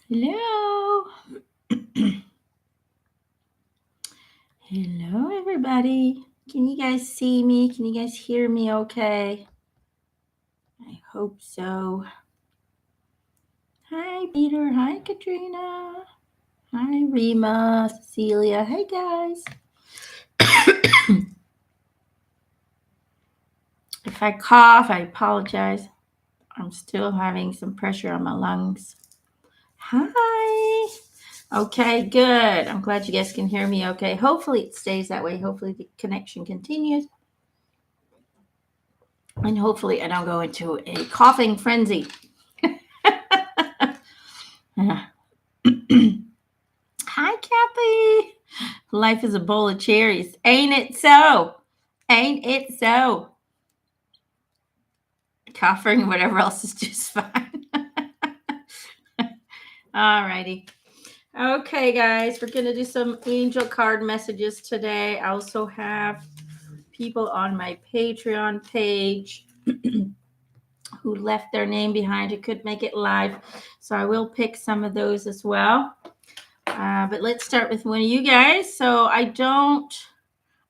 Hello. Hello, everybody. Can you guys see me? Can you guys hear me okay? I hope so. Hi, Peter. Hi, Katrina. Hi, Rima, Cecilia. Hey, guys. If I cough, I apologize. I'm still having some pressure on my lungs. Hi. Okay, good. I'm glad you guys can hear me okay. Hopefully it stays that way. Hopefully the connection continues. And hopefully I don't go into a coughing frenzy. Hi, Kathy. Life is a bowl of cherries. Ain't it so? Ain't it so? Coughing and whatever else is just fine. Alrighty. Okay, guys, we're going to do some angel card messages today. I also have people on my Patreon page who left their name behind who could make it live. So I will pick some of those as well. But let's start with one of you guys. So I go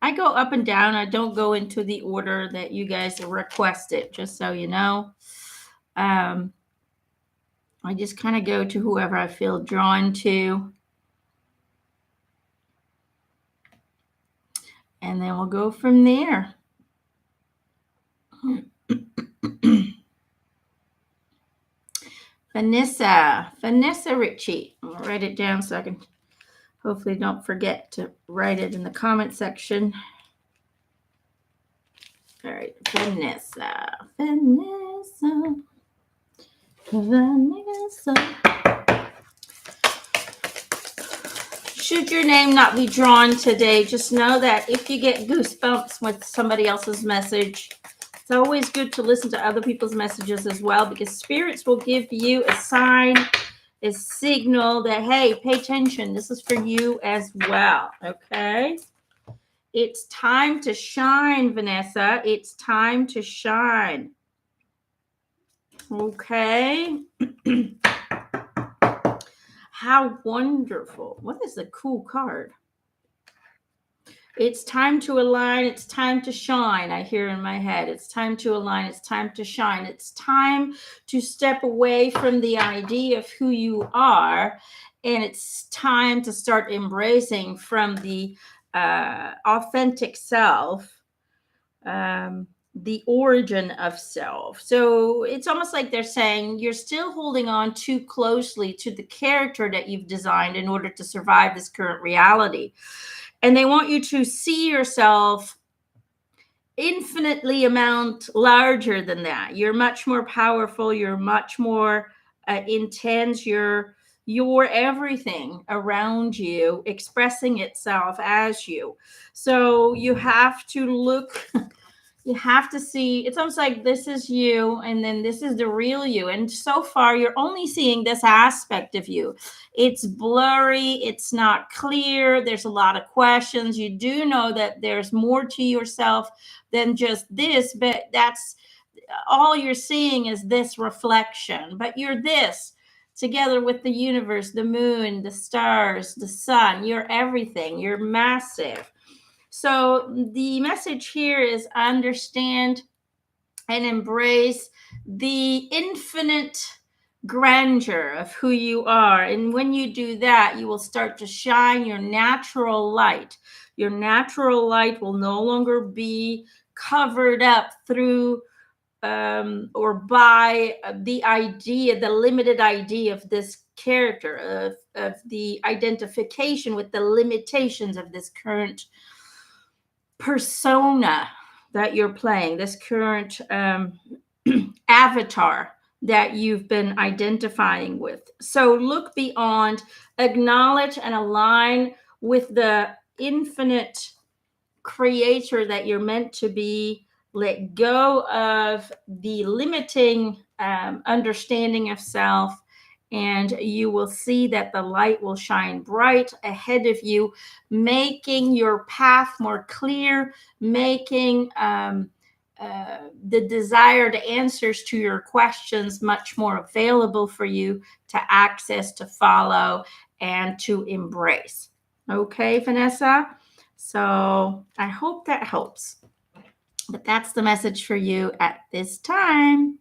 up and down. I don't go into the order that you guys requested, just so you know. I just kind of go to whoever I feel drawn to. And then we'll go from there. Vanessa Ritchie. I'll write it down so I can hopefully don't forget to write it in the comment section. All right, Vanessa. Should your name not be drawn today, just know that if you get goosebumps with somebody else's message, it's always good to listen to other people's messages as well, because spirits will give you a sign, a signal that, hey, pay attention. This is for you as well, okay? It's time to shine, Vanessa. It's time to shine. Okay. How wonderful. What is a cool card? It's time to align. It's time to shine. I hear in my head. It's time to align. It's time to shine. It's time to step away from the idea of who you are. And it's time to start embracing from the authentic self, the origin of self. So it's almost like they're saying you're still holding on too closely to the character that you've designed in order to survive this current reality. And they want you to see yourself infinitely amount larger than that. You're much more powerful. You're much more intense. You're everything around you expressing itself as you. So you have to look. You have to see, it's almost like this is you and then this is the real you. And so far, you're only seeing this aspect of you. It's blurry. It's not clear. There's a lot of questions. You do know that there's more to yourself than just this, but that's all you're seeing is this reflection. But you're this together with the universe, the moon, the stars, the sun. You're everything. You're massive. So the message here is understand and embrace the infinite grandeur of who you are. And when you do that, you will start to shine your natural light. Your natural light will no longer be covered up through or by the idea, the limited idea of this character, of the identification with the limitations of this current persona that you're playing, this current avatar that you've been identifying with. So look beyond, acknowledge and align with the infinite creator that you're meant to be. Let go of the limiting understanding of self, and you will see that the light will shine bright ahead of you, making your path more clear, making the desired answers to your questions much more available for you to access, to follow, and to embrace. Okay, Vanessa? So I hope that helps. But that's the message for you at this time.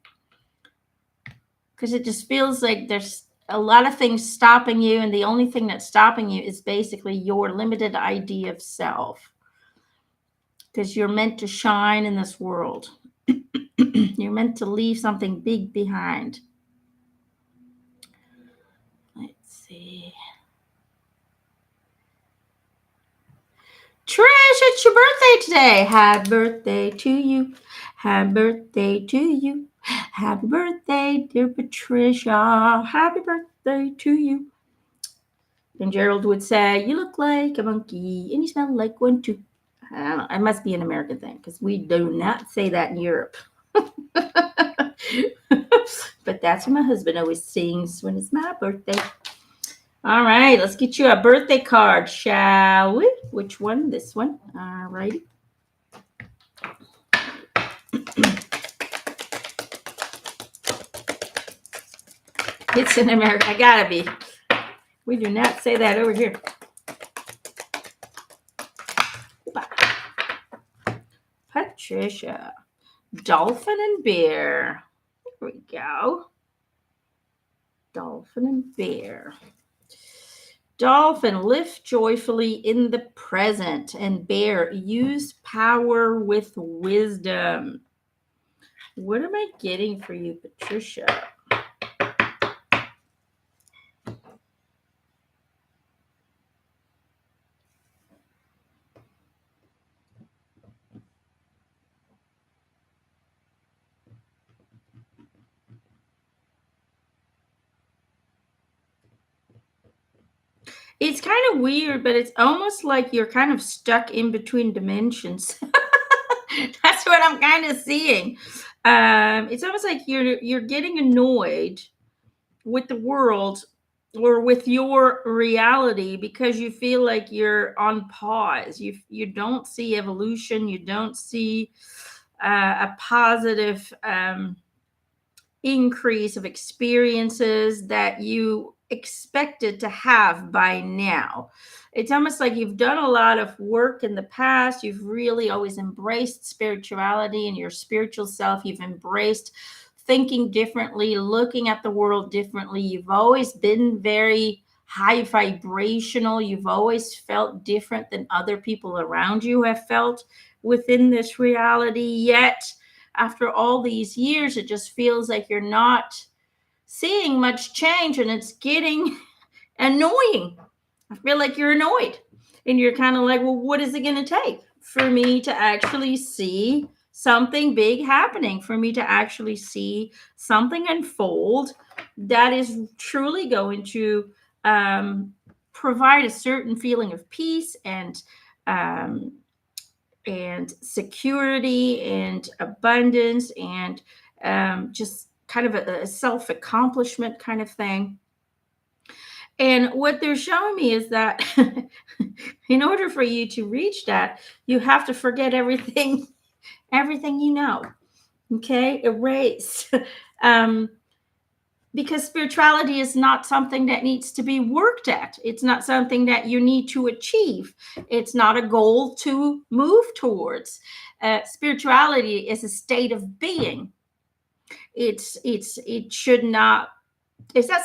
Because it just feels like there's a lot of things stopping you, and the only thing that's stopping you is basically your limited idea of self. Because you're meant to shine in this world. You're meant to leave something big behind. Let's see. Trish, it's your birthday today. Happy birthday to you. Happy birthday to you. Happy birthday, dear Patricia. Happy birthday to you. And Gerald would say, you look like a monkey and you smell like one too. I don't know. It must be an American thing because we do not say that in Europe. But that's what my husband always sings when it's my birthday. All right, let's get you a birthday card, shall we? Which one? This one. All righty. It's in America. I gotta be. We do not say that over here. Patricia. Dolphin and bear. There we go. Dolphin and bear. Dolphin, live joyfully in the present. And bear, use power with wisdom. What am I getting for you, Patricia? It's kind of weird, but it's almost like you're kind of stuck in between dimensions. That's what I'm kind of seeing. It's almost like you're getting annoyed with the world or with your reality because you feel like you're on pause. You don't see evolution. You don't see a positive increase of experiences that you expected to have by now. It's almost like you've done a lot of work in the past. You've really always embraced spirituality and your spiritual self. You've embraced thinking differently, looking at the world differently. You've always been very high vibrational. You've always felt different than other people around you have felt within this reality. Yet, after all these years, it just feels like you're not seeing much change and it's getting annoying. I feel like you're annoyed and you're kind of like, well, what is it going to take for me to actually see something big happening, for me to actually see something unfold that is truly going to provide a certain feeling of peace and security and abundance and just kind of a self-accomplishment kind of thing. And what they're showing me is that in order for you to reach that, you have to forget everything you know. Okay, erase. Because spirituality is not something that needs to be worked at. It's not something that you need to achieve. It's not a goal to move towards. Spirituality is a state of being. It's not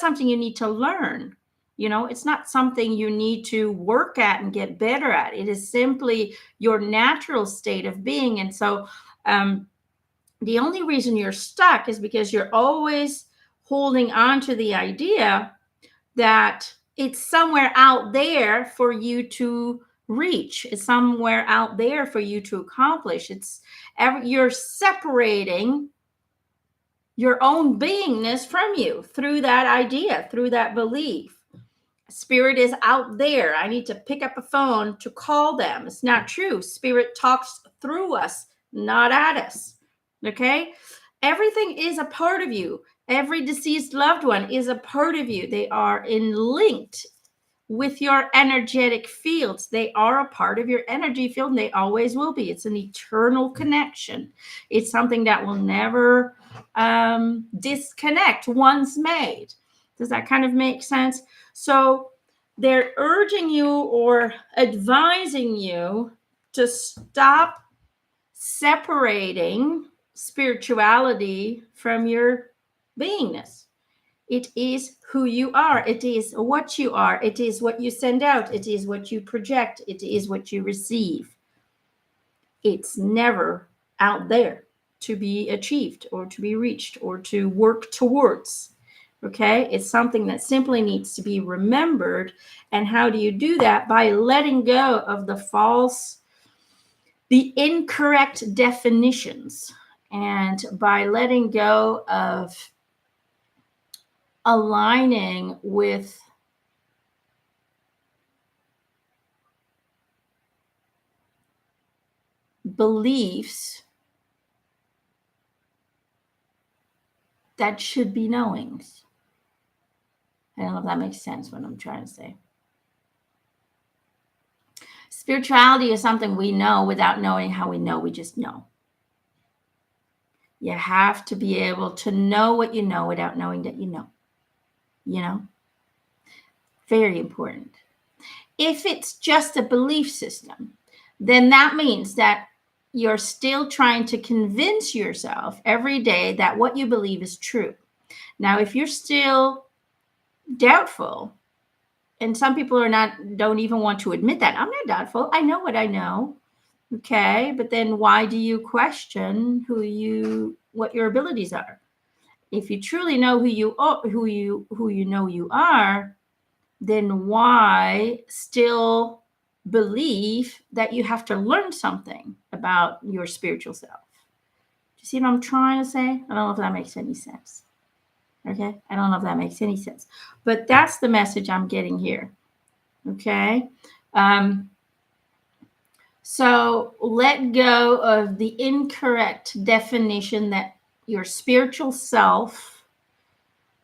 something you need to learn. It's not something you need to work at and get better at. It is simply your natural state of being. And so the only reason you're stuck is because you're always holding on to the idea that it's somewhere out there for you to reach. It's somewhere out there for you to accomplish. You're separating your own beingness from you through that idea, through that belief. Spirit is out there. I need to pick up a phone to call them. It's not true. Spirit talks through us, not at us. Okay? Everything is a part of you. Every deceased loved one is a part of you. They are linked with your energetic fields. They are a part of your energy field, and they always will be. It's an eternal connection. It's something that will never disconnect once made. Does that kind of make sense? So they're urging you or advising you to stop separating spirituality from your beingness. It is who you are. It is what you are. It is what you send out. It is what you project. It is what you receive. It's never out there to be achieved or to be reached or to work towards. Okay? It's something that simply needs to be remembered. And how do you do that? By letting go of the false, the incorrect definitions, and by letting go of aligning with beliefs that should be knowings. I don't know if that makes sense what I'm trying to say. Spirituality is something we know without knowing how we know. We just know. You have to be able to know what you know without knowing that you know. You know? Very important. If it's just a belief system, then that means that you're still trying to convince yourself every day that what you believe is true. Now, if you're still doubtful, and some people don't even want to admit that. I'm not doubtful. I know what I know. Okay. But then why do you question what your abilities are? If you truly know who you are, who you know you are, then why still believe that you have to learn something about your spiritual self? Do you see what I'm trying to say? I don't know if that makes any sense. Okay. I don't know if that makes any sense, but that's the message I'm getting here. Okay. So let go of the incorrect definition that your spiritual self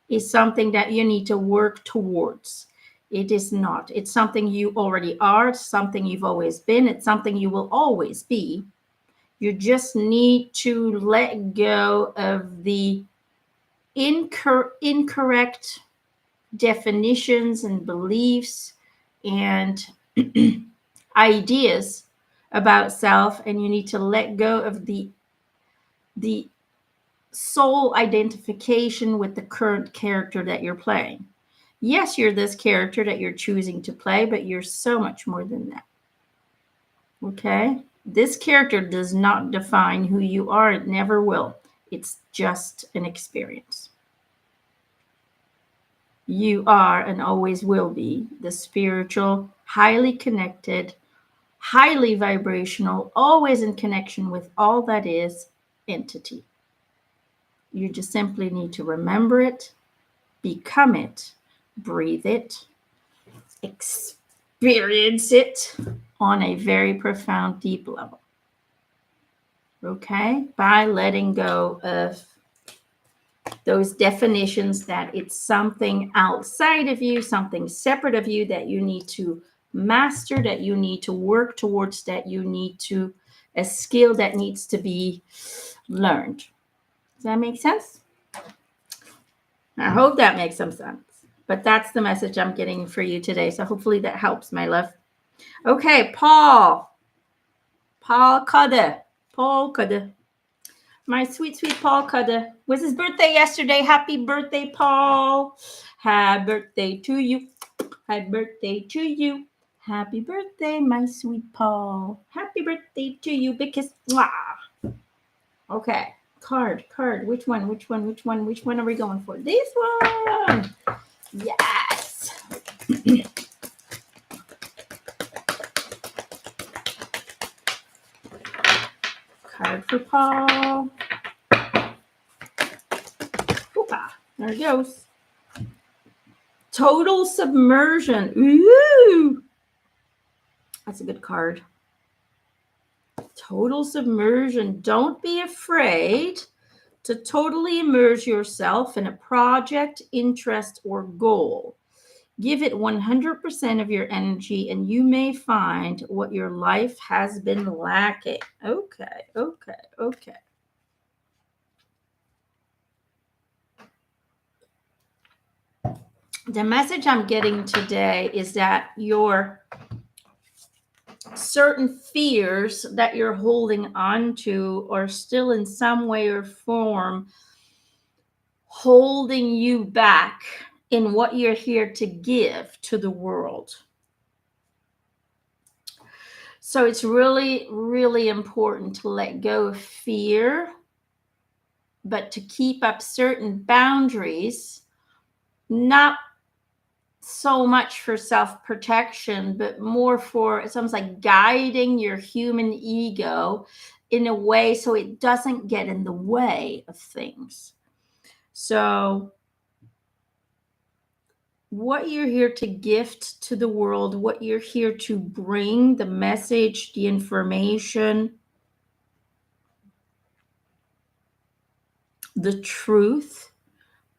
is something that you need to work towards. It is not. It's something you already are. It's something you've always been. It's something you will always be. You just need to let go of the incorrect definitions and beliefs and ideas about self, and you need to let go of the soul identification with the current character that you're playing. Yes, you're this character that you're choosing to play, but you're so much more than that. Okay? This character does not define who you are. It never will. It's just an experience. You are and always will be the spiritual, highly connected, highly vibrational, always in connection with all that is entity. You just simply need to remember it, become it, breathe it, experience it on a very profound, deep level. Okay? By letting go of those definitions that it's something outside of you, something separate of you that you need to master, that you need to work towards, that you need to, a skill that needs to be learned. Does that make sense? I hope that makes some sense. But that's the message I'm getting for you today. So hopefully that helps, my love. Okay, Paul Cudder. My sweet, sweet Paul Cudder. Was his birthday yesterday. Happy birthday, Paul. Happy birthday to you. Happy birthday to you. Happy birthday, my sweet Paul. Happy birthday to you because, mwah. Okay, card. Which one are we going for? This one. Yes. Card for Paul. Oopa. There it goes. Total submersion. Ooh. That's a good card. Total submersion. Don't be afraid to totally immerse yourself in a project, interest, or goal. Give it 100% of your energy, and you may find what your life has been lacking. Okay, okay, okay. The message I'm getting today is that your certain fears that you're holding on to are still in some way or form holding you back in what you're here to give to the world. So it's really, really important to let go of fear, but to keep up certain boundaries, not so much for self-protection, but more for, it's almost like guiding your human ego in a way so it doesn't get in the way of things. So what you're here to gift to the world, what you're here to bring, the message, the information, the truth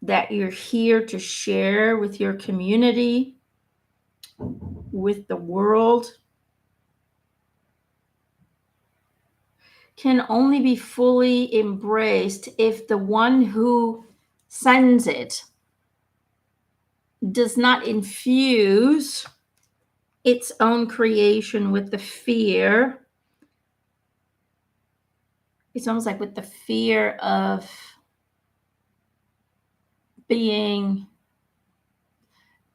that you're here to share with your community, with the world, can only be fully embraced if the one who sends it does not infuse its own creation with the fear. It's almost like with the fear of being,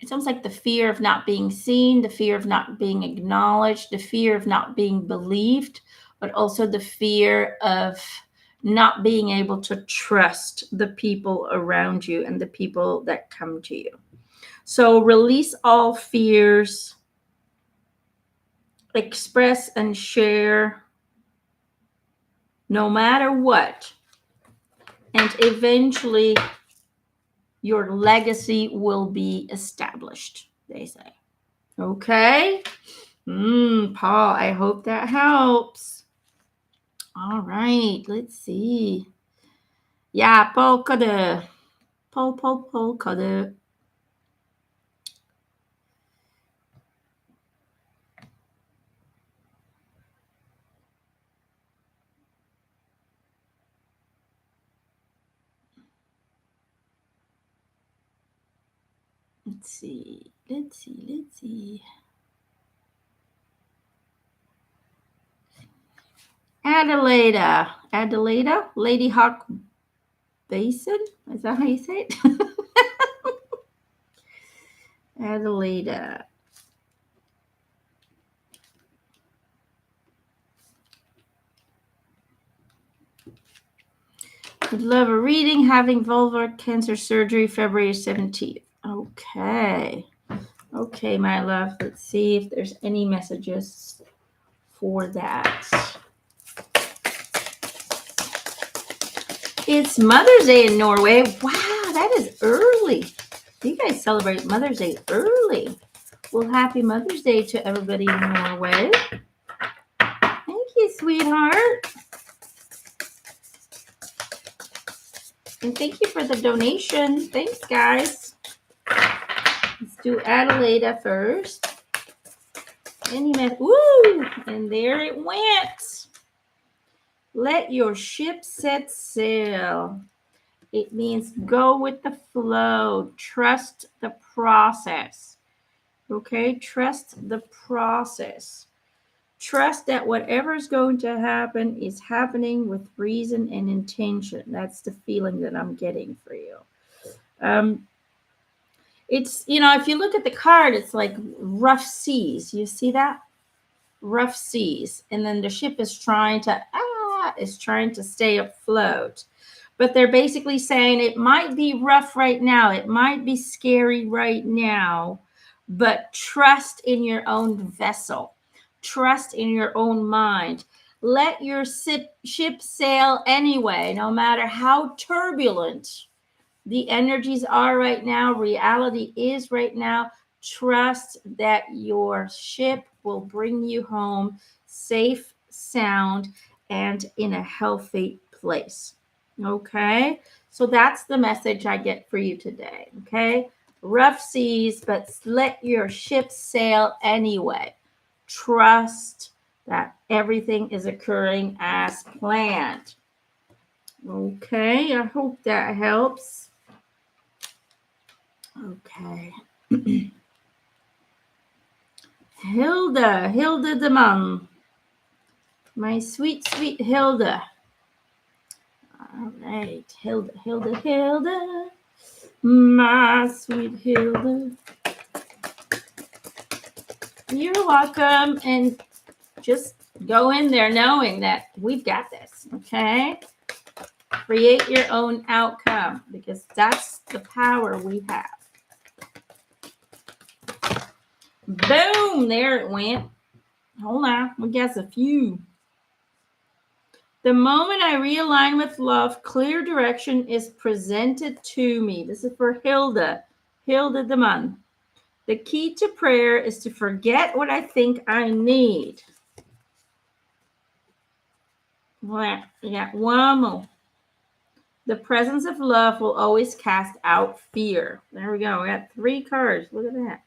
it's almost like the fear of not being seen, the fear of not being acknowledged, the fear of not being believed, but also the fear of not being able to trust the people around you and the people that come to you. So release all fears, express and share no matter what, and eventually your legacy will be established, they say. Okay? Paul, I hope that helps. All right, let's see. Ja, Paul kadde. Paul kadde. Let's see. Adelaida, Lady Hawk Basin? Is that how you say it? Adelaida. Would love a reading. Having vulvar cancer surgery February 17th. Okay. Okay, my love. Let's see if there's any messages for that. It's Mother's Day in Norway. Wow, that is early. You guys celebrate Mother's Day early. Well, happy Mother's Day to everybody in Norway. Thank you, sweetheart. And thank you for the donation. Thanks, guys. Let's do Adelaida first. Woo! And there it went. Let your ship set sail. It means go with the flow. Trust the process. Okay? Trust the process. Trust that whatever is going to happen is happening with reason and intention. That's the feeling that I'm getting for you. It's, if you look at the card, it's like rough seas. You see that? Rough seas. And then the ship is trying to stay afloat. But they're basically saying it might be rough right now. It might be scary right now. But trust in your own vessel. Trust in your own mind. Let your ship sail anyway, no matter how turbulent the energies are right now, reality is right now. Trust that your ship will bring you home safe, sound, and in a healthy place. Okay? So that's the message I get for you today. Okay? rough seas, but let your ship sail anyway. Trust that everything is occurring as planned. Okay, I hope that helps. Okay. Hilda the mom. My sweet, sweet Hilda. All right, Hilda. My sweet Hilda. You're welcome. And just go in there knowing that we've got this, okay? Create your own outcome because that's the power we have. Boom, there it went. Hold on, we got a few. The moment I realign with love, clear direction is presented to me. This is for Hilda the man. The key to prayer is to forget what I think I need. Well, yeah, one more. The presence of love will always cast out fear. There we go. We got 3 cards. Look at that.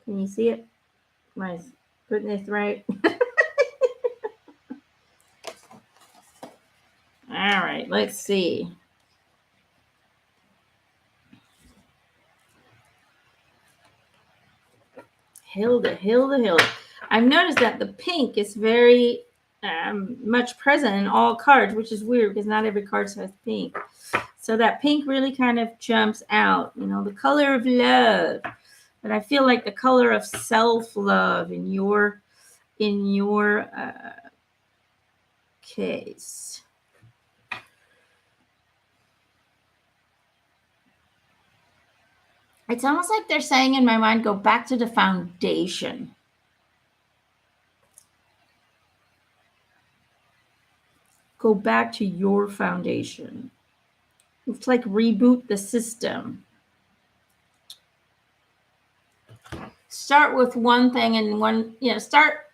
Can you see it? Am I putting this right? All right, let's see. Hilda. I've noticed that the pink is very much present in all cards, which is weird because not every card has pink. So that pink really kind of jumps out, you know, the color of love. But I feel like the color of self-love in your case. It's almost like they're saying in my mind, go back to the foundation. Go back to your foundation. It's like reboot the system. Start with one thing and one, you know, start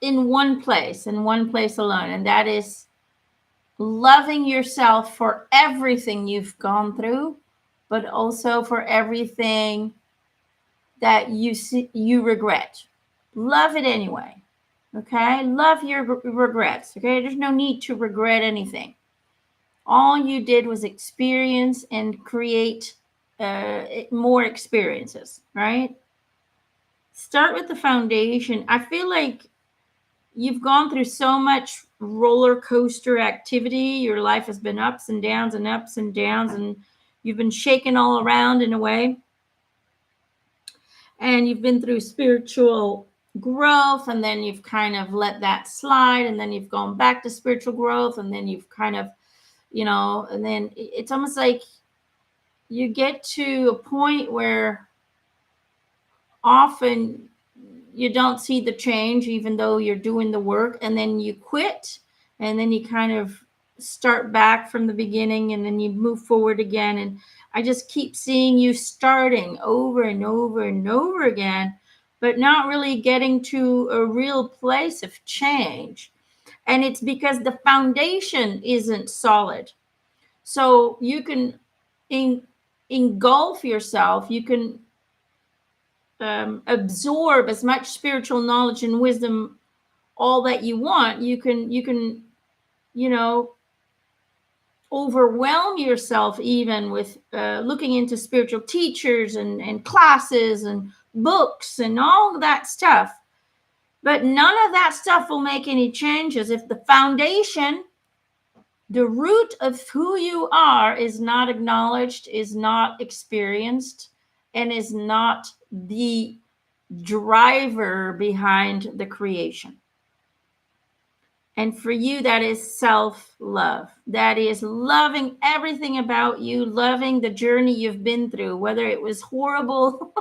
in one place alone, and that is loving yourself for everything you've gone through, but also for everything that you regret. Love it anyway. Okay? Love your regrets. Okay? There's no need to regret anything. All you did was experience and create more experiences, right? Start with the foundation. I feel like you've gone through so much roller coaster activity. Your life has been ups and downs, and you've been shaken all around in a way. And you've been through spiritual growth, and then you've kind of let that slide, and then you've gone back to spiritual growth, and then you've kind of, you know, and then it's almost like you get to a point where often you don't see the change, even though you're doing the work, and then you quit, and then you kind of start back from the beginning, and then you move forward again. And I just keep seeing you starting over and over and over again, but not really getting to a real place of change. And it's because the foundation isn't solid. So you can engulf yourself, you can absorb as much spiritual knowledge and wisdom all that you want. You can you know, overwhelm yourself even with looking into spiritual teachers and classes and books and all that stuff, but none of that stuff will make any changes if the foundation, the root of who you are, is not acknowledged, is not experienced, and is not the driver behind the creation. And for you, that is self-love. That is loving everything about you, loving the journey you've been through, whether it was horrible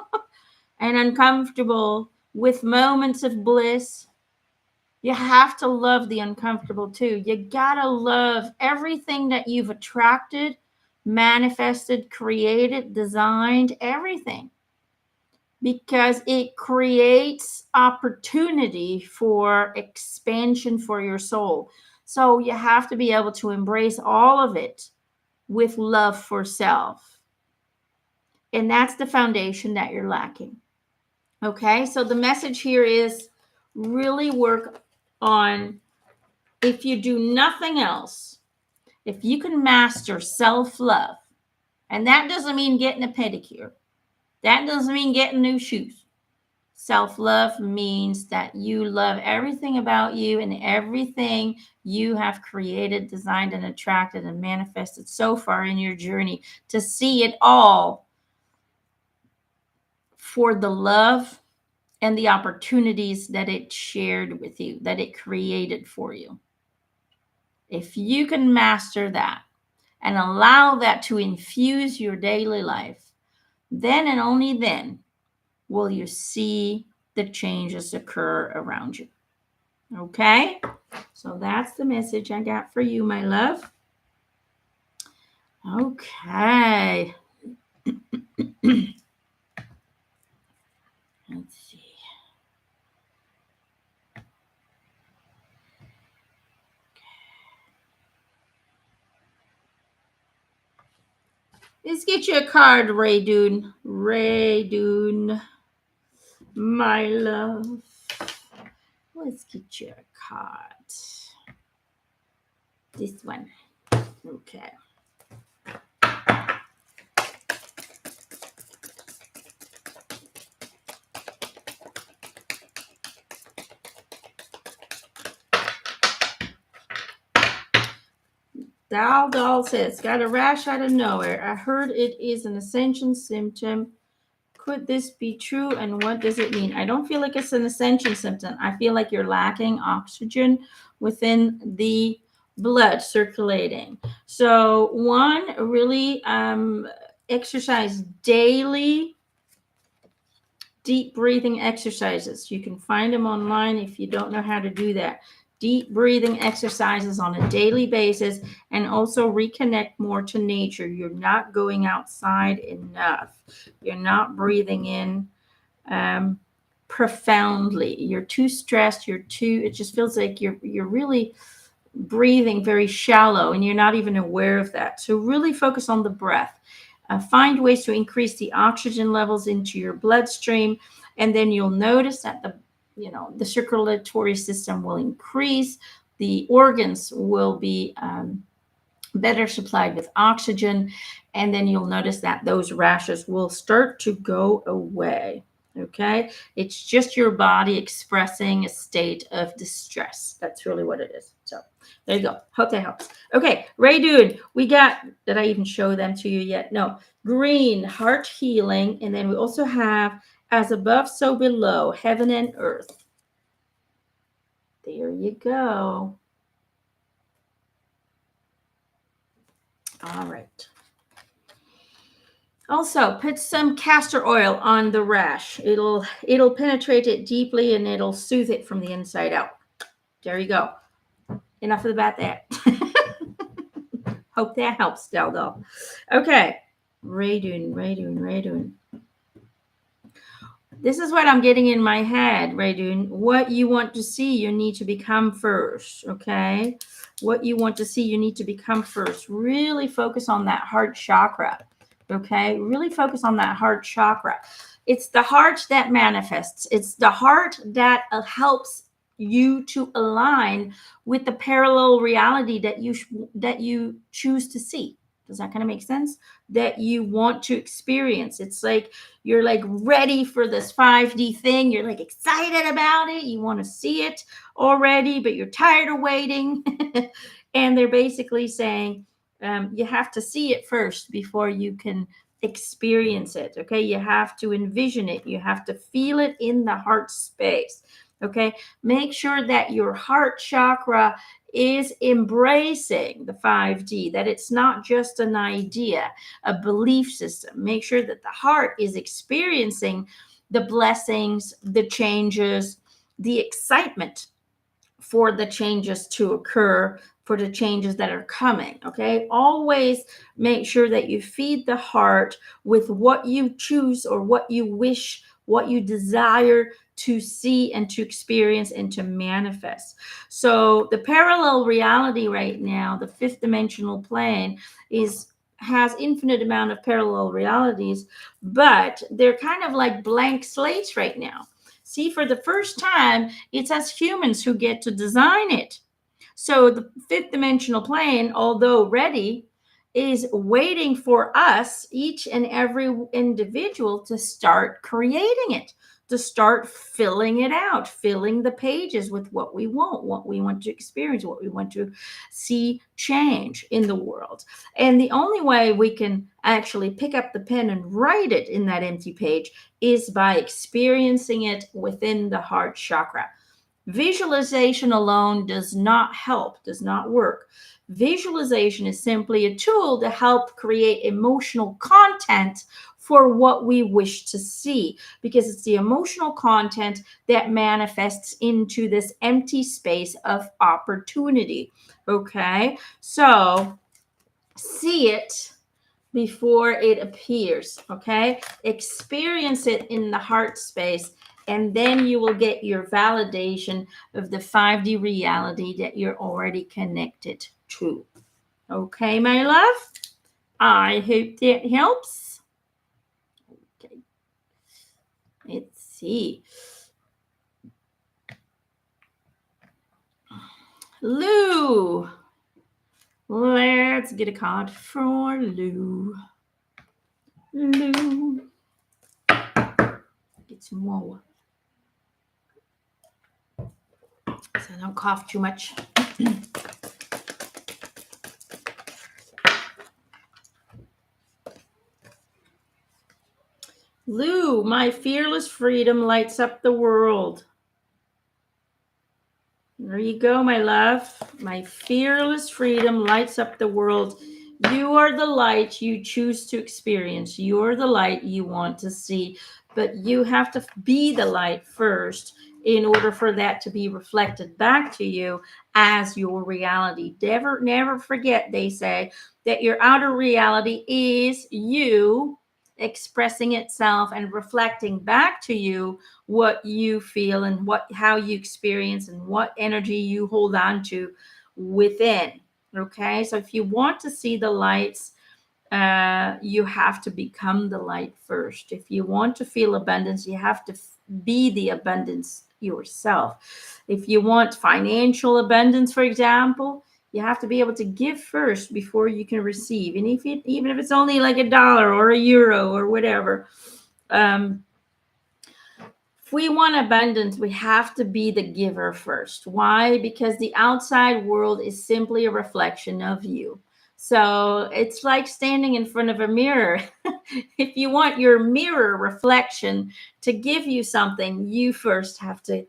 and uncomfortable with moments of bliss. You have to love the uncomfortable too. You gotta love everything that you've attracted, manifested, created, designed, everything. Because it creates opportunity for expansion for your soul. So you have to be able to embrace all of it with love for self. And that's the foundation that you're lacking. Okay, so the message here is really work on, if you do nothing else, if you can master self-love, and that doesn't mean getting a pedicure, that doesn't mean getting new shoes. Self-love means that you love everything about you and everything you have created, designed, and attracted and manifested so far in your journey, to see it all for the love and the opportunities that it shared with you, that it created for you. If you can master that and allow that to infuse your daily life, then and only then will you see the changes occur around you. Okay? So that's the message I got for you, my love. Okay. Let's see. Let's get you a card, Rayun. Rayun, my love. Let's get you a card. This one. Okay. Doll says, got a rash out of nowhere. I heard it is an ascension symptom. Could this be true, and what does it mean? I don't feel like it's an ascension symptom. I feel like you're lacking oxygen within the blood circulating. So one, really exercise daily. Deep breathing exercises. You can find them online if you don't know how to do that. Deep breathing exercises on a daily basis, and also reconnect more to nature. You're not going outside enough. You're not breathing in profoundly. You're too stressed. It just feels like you're really breathing very shallow, and you're not even aware of that. So really focus on the breath. Find ways to increase the oxygen levels into your bloodstream, and then you'll notice that the circulatory system will increase. The organs will be better supplied with oxygen, and then you'll notice that those rashes will start to go away. Okay, it's just your body expressing a state of distress. That's really what it is. So there you go. Hope that helps. Okay, Rayun, we got, did I even show them to you yet? No. Green, heart healing, and then we also have as above, so below, heaven and earth. There you go. All right. Also, put some castor oil on the rash. It'll penetrate it deeply, and it'll soothe it from the inside out. There you go. Enough about that. Hope that helps, Deldo. Okay. Rayun. This is what I'm getting in my head, Rayun. What you want to see, you need to become first, okay? What you want to see, you need to become first. Really focus on that heart chakra, okay? Really focus on that heart chakra. It's the heart that manifests. It's the heart that helps you to align with the parallel reality that you choose to see. Does that kind of make sense? That you want to experience. It's like you're like ready for this 5D thing. You're like excited about it. You want to see it already, but you're tired of waiting. And they're basically saying you have to see it first before you can experience it. Okay, you have to envision it. You have to feel it in the heart space. Okay, make sure that your heart chakra is embracing the 5D, that it's not just an idea, a belief system. Make sure that the heart is experiencing the blessings, the changes, the excitement for the changes to occur, for the changes that are coming. Okay, always make sure that you feed the heart with what you choose or what you wish, what you desire to see and to experience and to manifest. So the parallel reality right now, the fifth dimensional plane, is has infinite amount of parallel realities, but they're kind of like blank slates right now. See, for the first time, it's us humans who get to design it. So the fifth dimensional plane, although ready, is waiting for us, each and every individual, to start creating it, to start filling it out, filling the pages with what we want to experience, what we want to see change in the world. And the only way we can actually pick up the pen and write it in that empty page is by experiencing it within the heart chakra. Visualization alone does not help, does not work. Visualization is simply a tool to help create emotional content for what we wish to see, because it's the emotional content that manifests into this empty space of opportunity. Okay, so see it before it appears. Okay, experience it in the heart space, and then you will get your validation of the 5D reality that you're already connected to. Okay, my love, I hope that helps. Okay, let's see. Lou, let's get a card for Lou. Lou, get some more so I don't cough too much. Lou, my fearless freedom lights up the world. There you go, my love. My fearless freedom lights up the world. You are the light you choose to experience. You're the light you want to see. But you have to be the light first in order for that to be reflected back to you as your reality. Never forget, they say, that your outer reality is you expressing itself and reflecting back to you what you feel and how you experience and what energy you hold on to within. Okay, so if you want to see the lights, you have to become the light first. If you want to feel abundance, you have to be the abundance yourself. If you want financial abundance, for example, you have to be able to give first before you can receive. And even if it's only like $1 or €1 or whatever, if we want abundance, we have to be the giver first. Why? Because the outside world is simply a reflection of you. So it's like standing in front of a mirror. If you want your mirror reflection to give you something, you first have to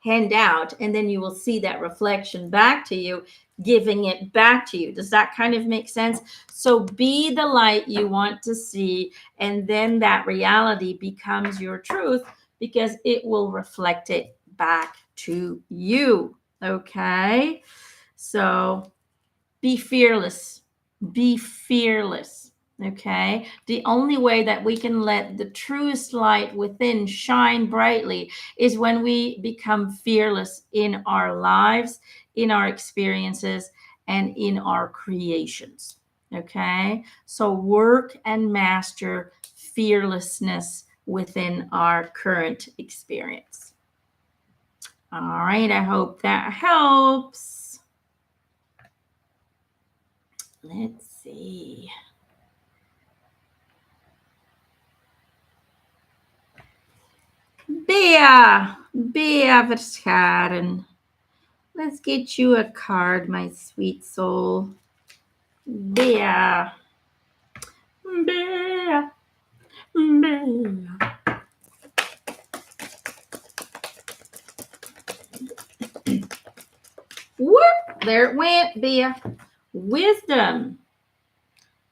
hand out, and then you will see that reflection back to you, giving it back to you. Does that kind of make sense? So be the light you want to see, and then that reality becomes your truth, because it will reflect it back to you. Okay, so be fearless. Be fearless. Okay, the only way that we can let the truest light within shine brightly is when we become fearless in our lives, in our experiences, and in our creations. Okay, so work and master fearlessness within our current experience. All right, I hope that helps. Let's see. Bea Verscharen. Let's get you a card, my sweet soul. Bea. Bea. Bea. Whoop, there it went, Bea. Wisdom.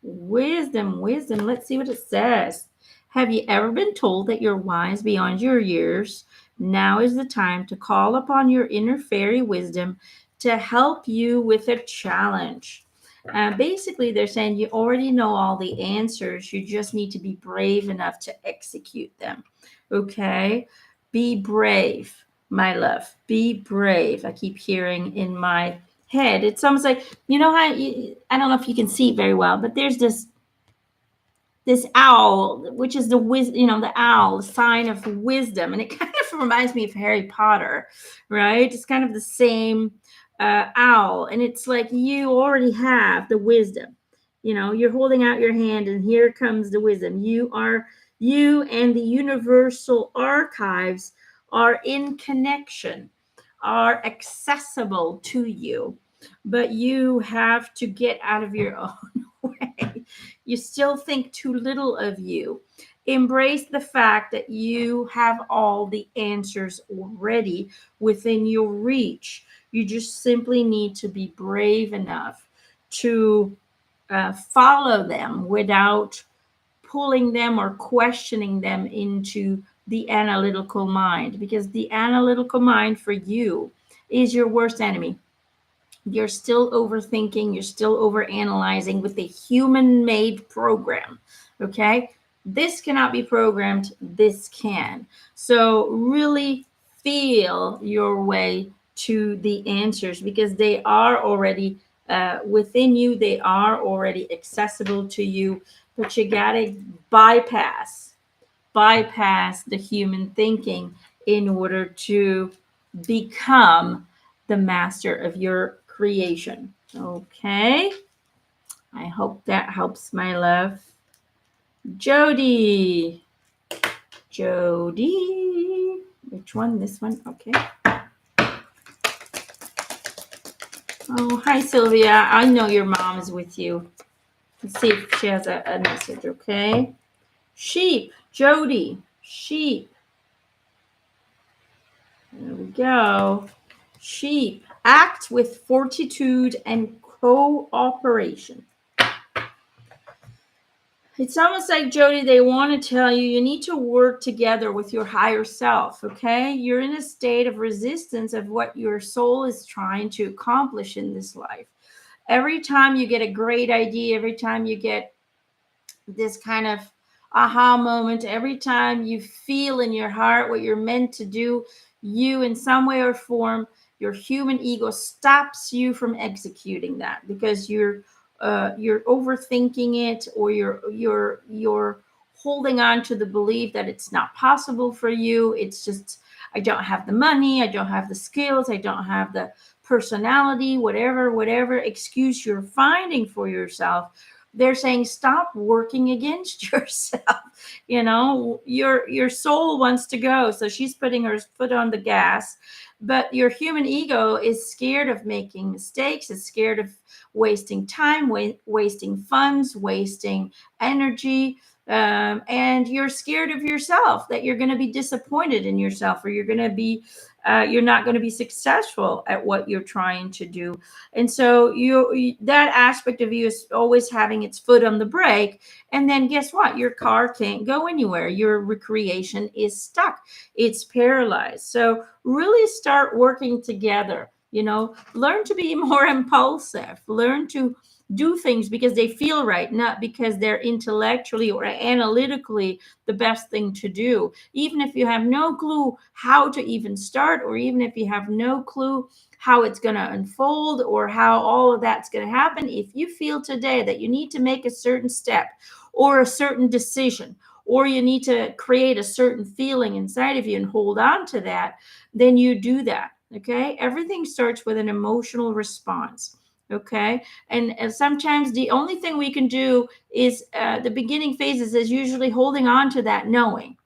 Wisdom. Let's see what it says. Have you ever been told that you're wise beyond your years? Now is the time to call upon your inner fairy wisdom to help you with a challenge. Basically, they're saying you already know all the answers. You just need to be brave enough to execute them. Okay? Be brave, my love. Be brave. I keep hearing in my head. It's almost like, you know how I don't know if you can see it very well, but there's this this owl, which is the owl, the sign of wisdom, and it kind of reminds me of Harry Potter, right? It's kind of the same owl, and it's like you already have the wisdom. You're holding out your hand, and here comes the wisdom. You and the universal archives are in connection, are accessible to you, but you have to get out of your own way. You still think too little of you. Embrace the fact that you have all the answers already within your reach. You just simply need to be brave enough to follow them without pulling them or questioning them into the analytical mind, because the analytical mind for you is your worst enemy. You're still overthinking, you're still overanalyzing with a human made program. Okay. This cannot be programmed, this can. So, really feel your way to the answers, because they are already within you, they are already accessible to you, but you gotta bypass bypass the human thinking in order to become the master of your creation. Okay. I hope that helps, my love. Jodie. Jodie. Which one? This one? Okay. Oh, hi, Sylvia. I know your mom is with you. Let's see if she has a message, okay? Sheep. Jodie. Sheep. There we go. Sheep. Act with fortitude and cooperation. It's almost like, Jodie, they want to tell you need to work together with your higher self, okay? You're in a state of resistance of what your soul is trying to accomplish in this life. Every time you get a great idea, every time you get this kind of aha moment, every time you feel in your heart what you're meant to do, you, in some way or form, your human ego stops you from executing that, because you're overthinking it, or you're holding on to the belief that it's not possible for you. It's just, I don't have the money, I don't have the skills, I don't have the personality, whatever excuse you're finding for yourself. They're saying stop working against yourself. Your soul wants to go, so she's putting her foot on the gas, but your human ego is scared of making mistakes, is scared of wasting time, wasting funds, wasting energy, and you're scared of yourself, that you're going to be disappointed in yourself, or you're not going to be successful at what you're trying to do. And so that aspect of you is always having its foot on the brake. And then guess what? Your car can't go anywhere. Your recreation is stuck. It's paralyzed. So really start working together. Learn to be more impulsive. Learn to do things because they feel right, not because they're intellectually or analytically the best thing to do. Even if you have no clue how to even start, or even if you have no clue how it's going to unfold, or how all of that's going to happen, if you feel today that you need to make a certain step or a certain decision, or you need to create a certain feeling inside of you and hold on to that, then you do that. Okay. Everything starts with an emotional response. Okay. And sometimes the only thing we can do is the beginning phases is usually holding on to that knowing.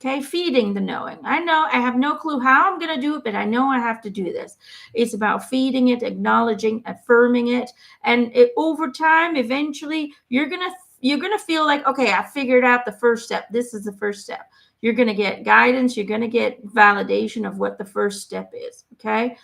Okay, feeding the knowing. I know I have no clue how I'm going to do it, but I know I have to do this. It's about feeding it, acknowledging, affirming it, and over time, eventually, you're gonna feel like, okay, I figured out the first step. This is the first step. You're gonna get guidance. You're gonna get validation of what the first step is. Okay.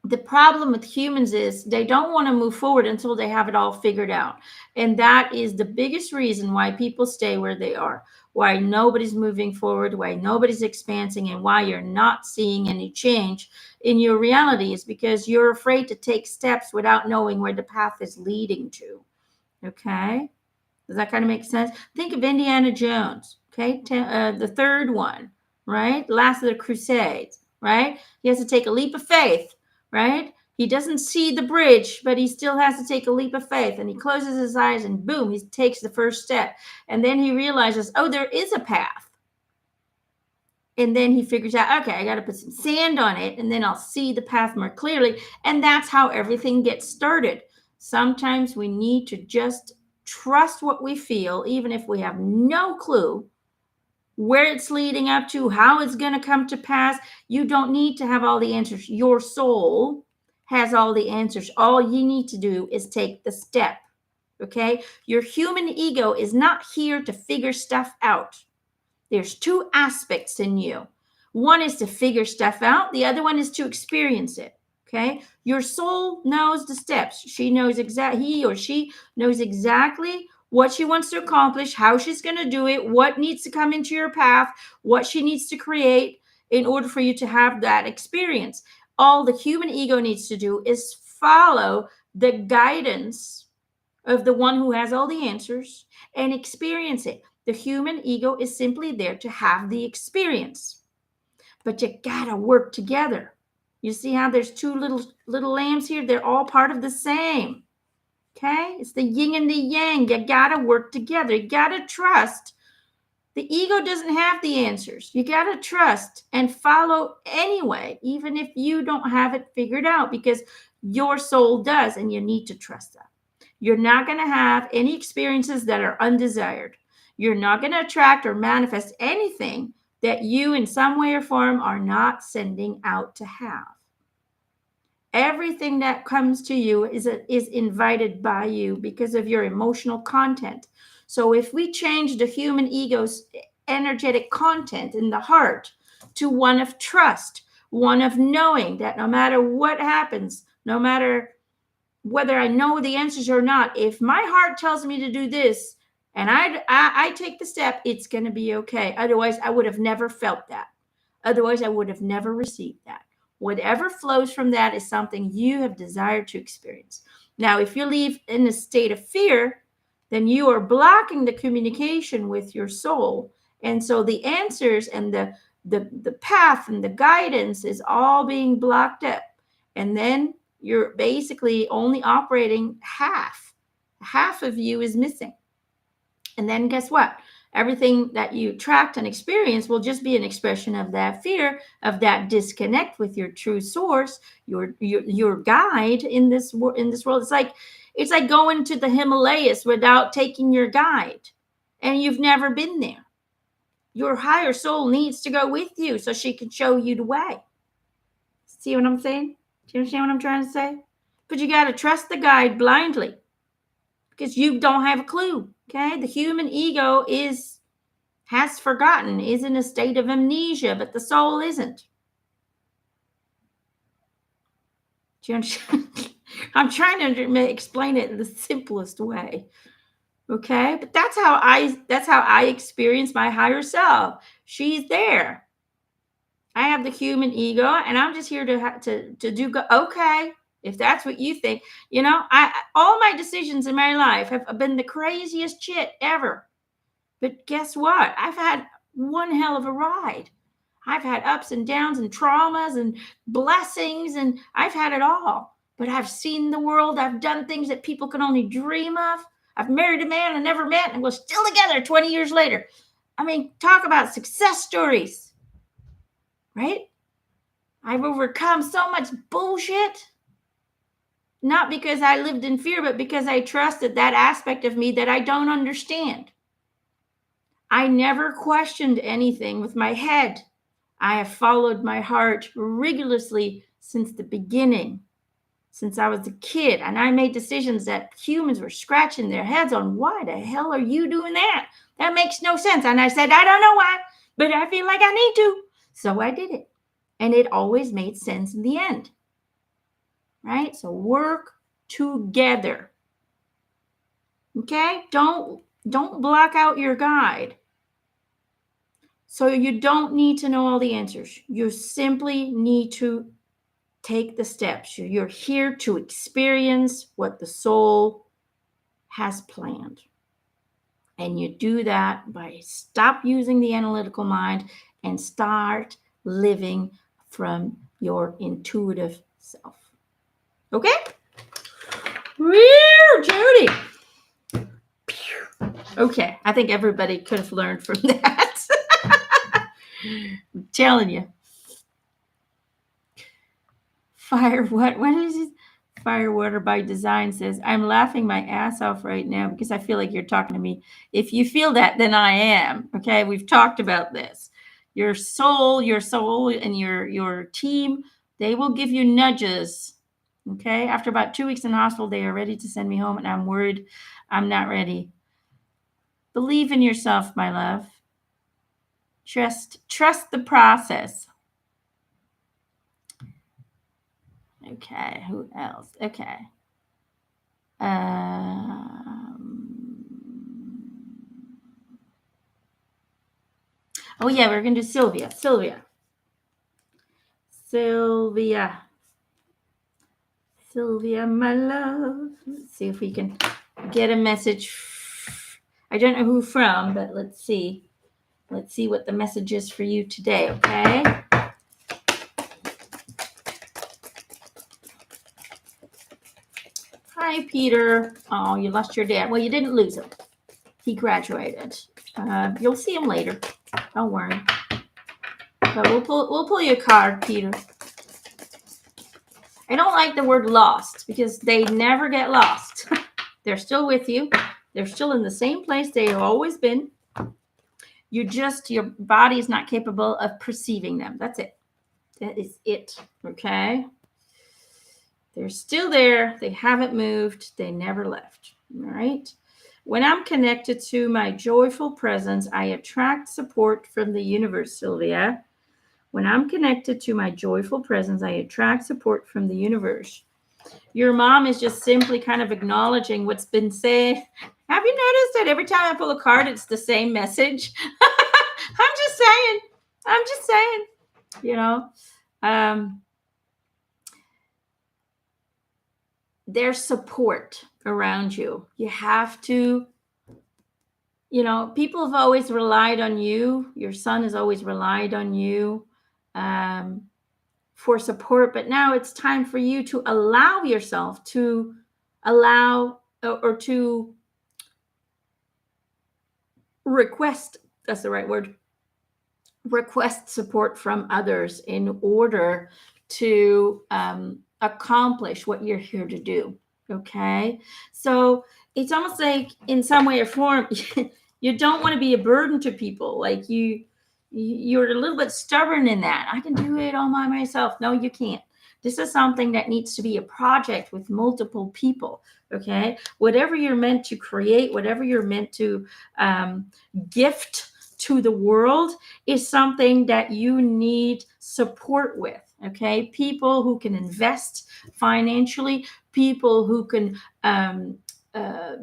The problem with humans is they don't want to move forward until they have it all figured out. And that is the biggest reason why people stay where they are, why nobody's moving forward, why nobody's expanding, and why you're not seeing any change in your reality, is because you're afraid to take steps without knowing where the path is leading to. Okay. Does that kind of make sense? Think of Indiana Jones. Okay. The third one, right? Last of the Crusades, right? He has to take a leap of faith, right? He doesn't see the bridge, but he still has to take a leap of faith. And he closes his eyes and boom, he takes the first step. And then he realizes, oh, there is a path. And then he figures out, okay, I got to put some sand on it and then I'll see the path more clearly. And that's how everything gets started. Sometimes we need to just trust what we feel, even if we have no clue where it's leading up to, how it's going to come to pass. You don't need to have all the answers. Your soul has all the answers. All you need to do is take the step. Okay? Your human ego is not here to figure stuff out. There's two aspects in you. One is to figure stuff out. The other one is to experience it. Okay? Your soul knows the steps. He or she knows exactly what she wants to accomplish, how she's going to do it, what needs to come into your path, what she needs to create in order for you to have that experience. All the human ego needs to do is follow the guidance of the one who has all the answers and experience it. The human ego is simply there to have the experience. But you gotta work together. You see how there's two little lambs here? They're all part of the same. Okay? It's the yin and the yang. You gotta work together. You gotta trust. The ego doesn't have the answers. You gotta trust and follow anyway, even if you don't have it figured out, because your soul does, and you need to trust that. You're not going to have any experiences that are undesired. You're not going to attract or manifest anything that you in some way or form are not sending out to have. Everything that comes to you is invited by you because of your emotional content. So if we change the human ego's energetic content in the heart to one of trust, one of knowing that no matter what happens, no matter whether I know the answers or not, if my heart tells me to do this and I take the step, it's going to be okay. Otherwise, I would have never felt that. Otherwise, I would have never received that. Whatever flows from that is something you have desired to experience. Now, if you leave in a state of fear, then you are blocking the communication with your soul. And so the answers and the path and the guidance is all being blocked up. And then you're basically only operating half. Half of you is missing. And then guess what? Everything that you attract and experience will just be an expression of that fear, of that disconnect with your true source, your guide in this world. It's like going to the Himalayas without taking your guide, and you've never been there. Your higher soul needs to go with you so she can show you the way. See what I'm saying? Do you understand what I'm trying to say? But you got to trust the guide blindly because you don't have a clue. Okay? The human ego has forgotten, is in a state of amnesia, but the soul isn't. Do you understand? I'm trying to explain it in the simplest way. Okay? But that's how I experience my higher self. She's there. I have the human ego, and I'm just here to do okay. If that's what you think, all my decisions in my life have been the craziest shit ever. But guess what? I've had one hell of a ride. I've had ups and downs and traumas and blessings, and I've had it all. But I've seen the world. I've done things that people can only dream of. I've married a man I never met, and we're still together 20 years later. I mean, talk about success stories. Right? I've overcome so much bullshit. Not because I lived in fear, but because I trusted that aspect of me that I don't understand. I never questioned anything with my head. I have followed my heart rigorously since the beginning, since I was a kid. And I made decisions that humans were scratching their heads on. Why the hell are you doing that? That makes no sense. And I said, I don't know why, but I feel like I need to. So I did it. And it always made sense in the end. Right? So work together. Okay? Don't block out your guide. So you don't need to know all the answers. You simply need to take the steps. You're here to experience what the soul has planned. And you do that by stop using the analytical mind and start living from your intuitive self. Okay? Woo, Jodie. Okay, I think everybody could have learned from that. I'm telling you. Fire what? What is it? Firewater by Design says, I'm laughing my ass off right now because I feel like you're talking to me. If you feel that, then I am. Okay, we've talked about this. Your soul, and your team, they will give you nudges. Okay, after about 2 weeks in the hospital, they are ready to send me home, and I'm worried I'm not ready. Believe in yourself, my love. Trust the process. Okay, who else? Okay. Oh yeah, we're gonna do Sylvia. Sylvia, my love. Let's see if we can get a message. I don't know who from, but let's see. Let's see what the message is for you today, okay? Hi, Peter. Oh, you lost your dad. Well, you didn't lose him. He graduated. You'll see him later. Don't worry. But we'll pull you a card, Peter. I don't like the word lost because they never get lost. They're still with you. They're still in the same place they have always been. Your body is not capable of perceiving them. That's it. That is it. Okay. They're still there. They haven't moved. They never left. All right. When I'm connected to my joyful presence, I attract support from the universe, Sylvia. When I'm connected to my joyful presence, I attract support from the universe. Your mom is just simply kind of acknowledging what's been said. Have you noticed that every time I pull a card, it's the same message? I'm just saying, you know, there's support around you. You have to, people have always relied on you. Your son has always relied on you for support, but now it's time for you to allow yourself to request, that's the right word, request support from others in order to accomplish what you're here to do. Okay, so it's almost like in some way or form you don't want to be a burden to people. Like you're a little bit stubborn in that. I can do it all by myself. No, you can't. This is something that needs to be a project with multiple people. Okay, whatever you're meant to create, whatever you're meant to gift to the world is something that you need support with. Okay, people who can invest financially, people who can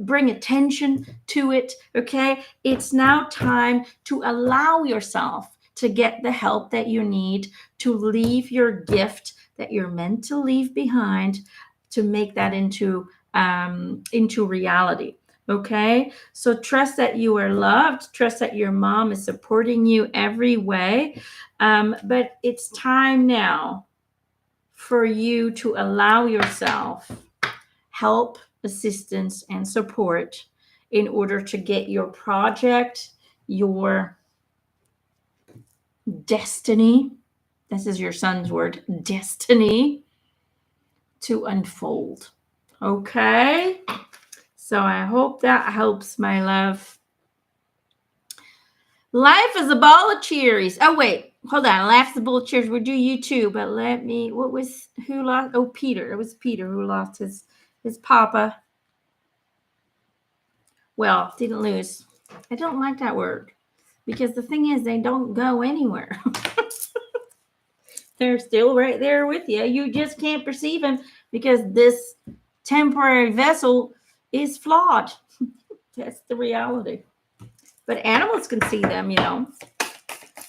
bring attention to it. Okay, it's now time to allow yourself to get the help that you need to leave your gift that you're meant to leave behind, to make that into reality. Okay, so trust that you are loved, trust that your mom is supporting you every way, but it's time now for you to allow yourself help, assistance, and support in order to get your project, your destiny, this is your son's word, destiny, to unfold. Okay, so I hope that helps, my love. Life is a ball of cherries. Oh, wait. Hold on. Life's a ball of cherries. We'll do you too. But who lost? Oh, Peter. It was Peter who lost his papa. Well, didn't lose. I don't like that word because the thing is they don't go anywhere. They're still right there with you. You just can't perceive them because this temporary vessel is flawed. That's the reality. But animals can see them,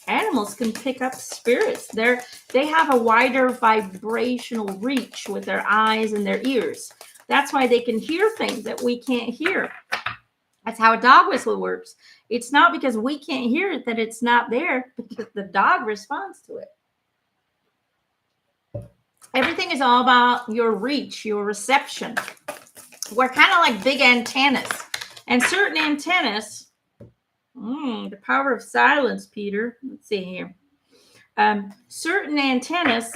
Animals can pick up spirits. They have a wider vibrational reach with their eyes and their ears. That's why they can hear things that we can't hear. That's how a dog whistle works. It's not because we can't hear it that it's not there, because the dog responds to it. Everything is all about your reach, your reception. We're kind of like big antennas. And certain antennas, the power of silence, Peter. Let's see here. Certain antennas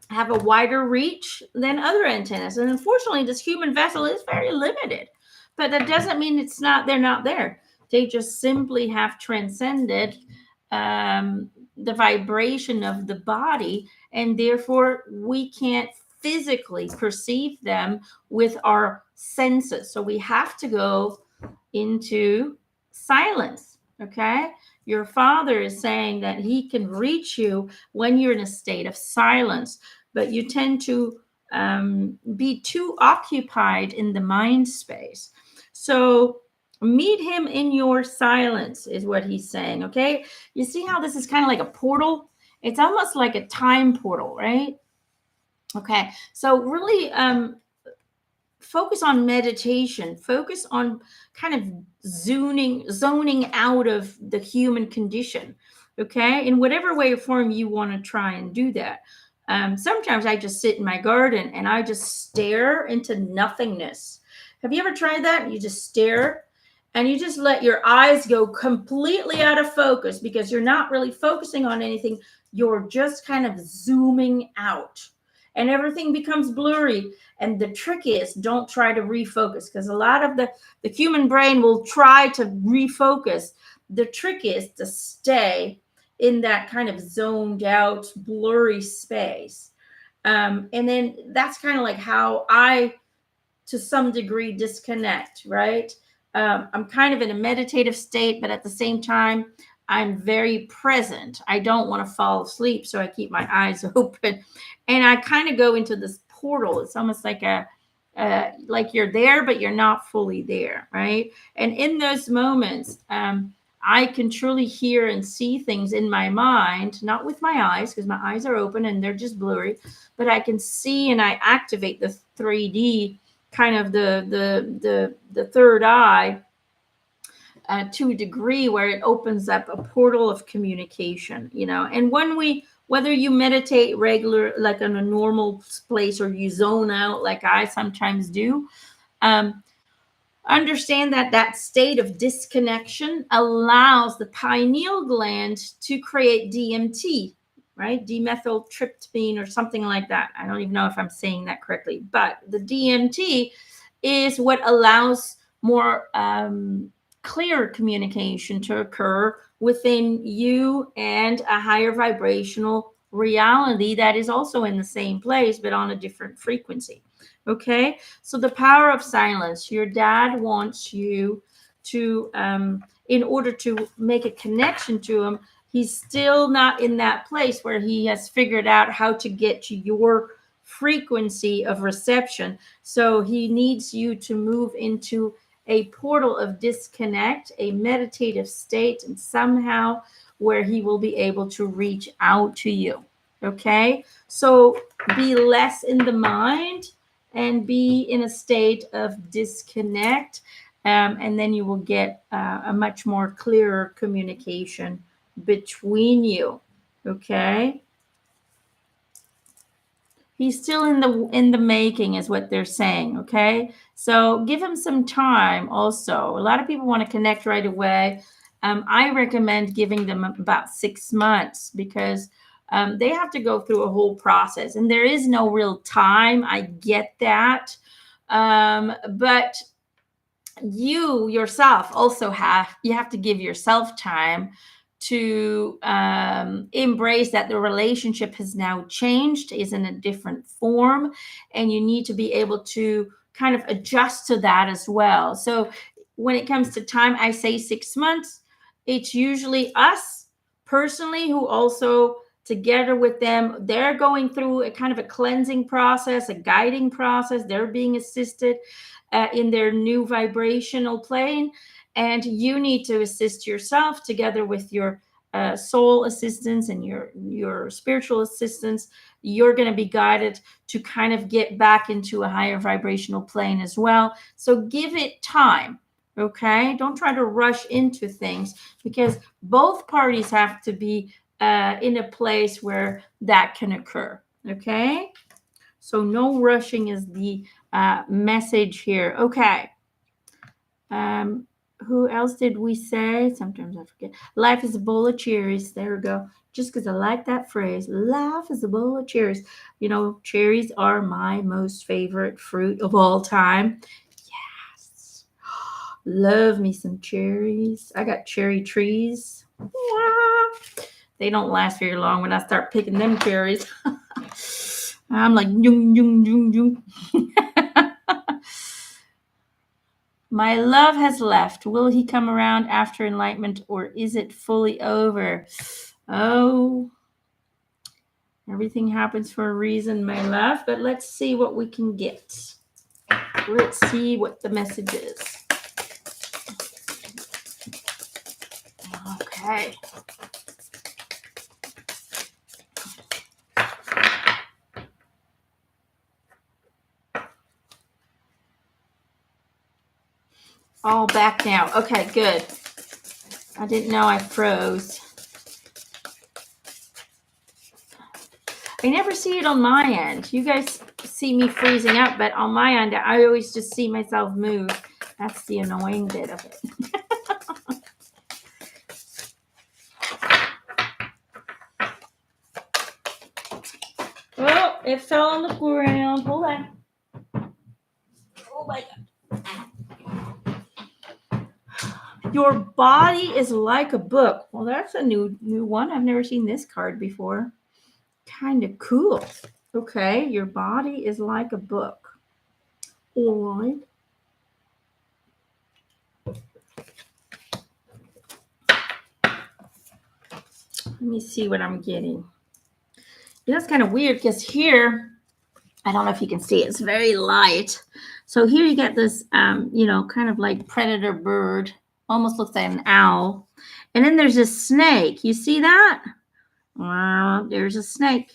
have a wider reach than other antennas. And unfortunately, this human vessel is very limited. But that doesn't mean they're not there. They just simply have transcended the vibration of the body, and therefore we can't physically perceive them with our senses. So we have to go into silence. Okay. Your father is saying that he can reach you when you're in a state of silence, but you tend to be too occupied in the mind space. So meet him in your silence, is what he's saying. Okay. You see how this is kind of like a portal? It's almost like a time portal, right? Okay. So really focus on meditation, focus on kind of zoning out of the human condition. Okay. In whatever way or form you want to try and do that. Sometimes I just sit in my garden and I just stare into nothingness. Have you ever tried that? You just stare and you just let your eyes go completely out of focus because you're not really focusing on anything. You're just kind of zooming out and everything becomes blurry. And the trick is don't try to refocus, because a lot of the human brain will try to refocus. The trick is to stay in that kind of zoned out, blurry space. And then that's kind of like how I, to some degree, disconnect, right? I'm kind of in a meditative state, but at the same time, I'm very present. I don't want to fall asleep, so I keep my eyes open. And I kind of go into this portal. It's almost like like you're there, but you're not fully there, right? And in those moments, I can truly hear and see things in my mind, not with my eyes, because my eyes are open and they're just blurry, but I can see and I activate the 3D, kind of the third eye, to a degree where it opens up a portal of communication, and whether you meditate regular, like in a normal place, or you zone out like I sometimes do, understand that state of disconnection allows the pineal gland to create DMT, right? Dimethyltryptamine or something like that. I don't even know if I'm saying that correctly, but the DMT is what allows more clear communication to occur within you and a higher vibrational reality that is also in the same place, but on a different frequency. Okay. So the power of silence. Your dad wants you to, in order to make a connection to him, he's still not in that place where he has figured out how to get to your frequency of reception. So he needs you to move into a portal of disconnect, a meditative state, and somehow where he will be able to reach out to you. Okay. So be less in the mind and be in a state of disconnect. And then you will get a much more clearer communication between you. Okay. He's still in the making, is what they're saying. Okay. So give him some time also. A lot of people want to connect right away. I recommend giving them about 6 months, because they have to go through a whole process, and there is no real time. I get that. But you yourself also have to give yourself time to embrace that the relationship has now changed, is in a different form, and you need to be able to kind of adjust to that as well. So when it comes to time, I say 6 months. It's usually us personally who also, together with them, they're going through a kind of a cleansing process, a guiding process. They're being assisted in their new vibrational plane, and you need to assist yourself together with your soul assistants and your spiritual assistants. You're going to be guided to kind of get back into a higher vibrational plane as well. So give it time. Okay. Don't try to rush into things, because both parties have to be in a place where that can occur. Okay. So no rushing is the message here. Okay. Who else did we say? Sometimes I forget. Life is a bowl of cherries. There we go. Just because I like that phrase. Life is a bowl of cherries. You know, cherries are my most favorite fruit of all time. Yes. Love me some cherries. I got cherry trees. They don't last very long when I start picking them cherries. I'm like, yung, yung, yung, yung. My love has left. Will he come around after enlightenment, or is it fully over? Oh, everything happens for a reason, my love. But let's see what we can get. Let's see what the message is. Okay. All back now. Okay, good. I didn't know I froze. I never see it on my end. You guys see me freezing up, but on my end, I always just see myself move. That's the annoying bit of it. Oh, it fell on the ground. Hold on. Oh my God. Your body is like a book. Well, that's a new one. I've never seen this card before. Kind of cool. Okay, your body is like a book. All right. Let me see what I'm getting. That's kind of weird because here, I don't know if you can see it. It's very light. So here you get this, kind of like predator bird. Almost looks like an owl. And then there's a snake. You see that? There's a snake,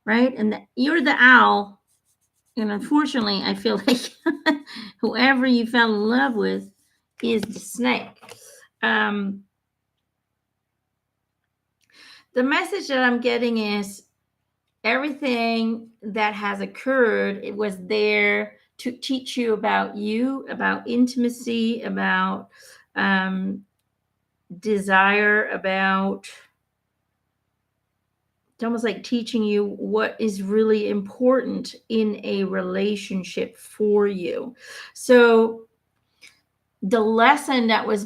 right? And you're the owl. And unfortunately, I feel like whoever you fell in love with is the snake. The message that I'm getting is everything that has occurred, it was there to teach you, about intimacy, about desire, about, it's almost like teaching you what is really important in a relationship for you. So the lesson that was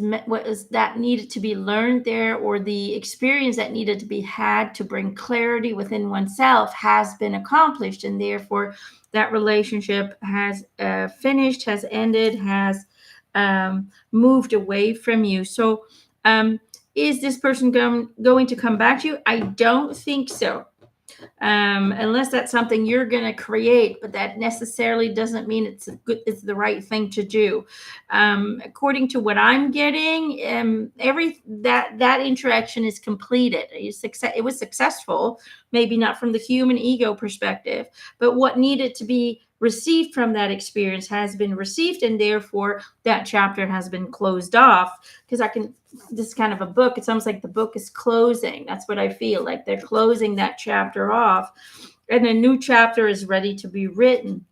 that needed to be learned there, or the experience that needed to be had to bring clarity within oneself, has been accomplished, and therefore that relationship has finished, has ended, has moved away from you. So is this person going to come back to you? I don't think so. Unless that's something you're going to create, but that necessarily doesn't mean it's the right thing to do. According to what I'm getting, that interaction is completed. It was successful, maybe not from the human ego perspective, but what needed to be received from that experience has been received, and therefore that chapter has been closed off. Because this is kind of a book. It's almost like the book is closing. That's what I feel like. They're closing that chapter off, and a new chapter is ready to be written.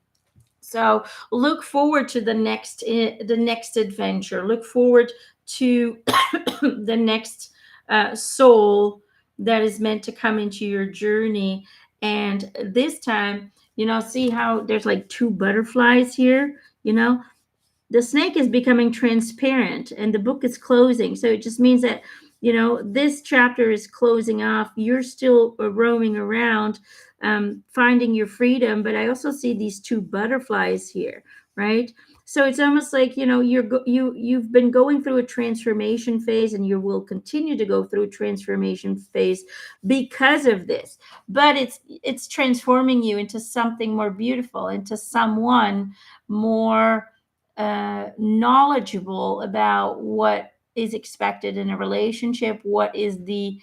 So look forward to the next adventure. Look forward to the next soul that is meant to come into your journey. And this time, see how there's like two butterflies here, the snake is becoming transparent and the book is closing. So it just means that, this chapter is closing off. You're still roaming around, finding your freedom. But I also see these two butterflies here, right? So it's almost like, you've been going through a transformation phase, and you will continue to go through a transformation phase because of this. But it's transforming you into something more beautiful, into someone more knowledgeable about what is expected in a relationship, what is the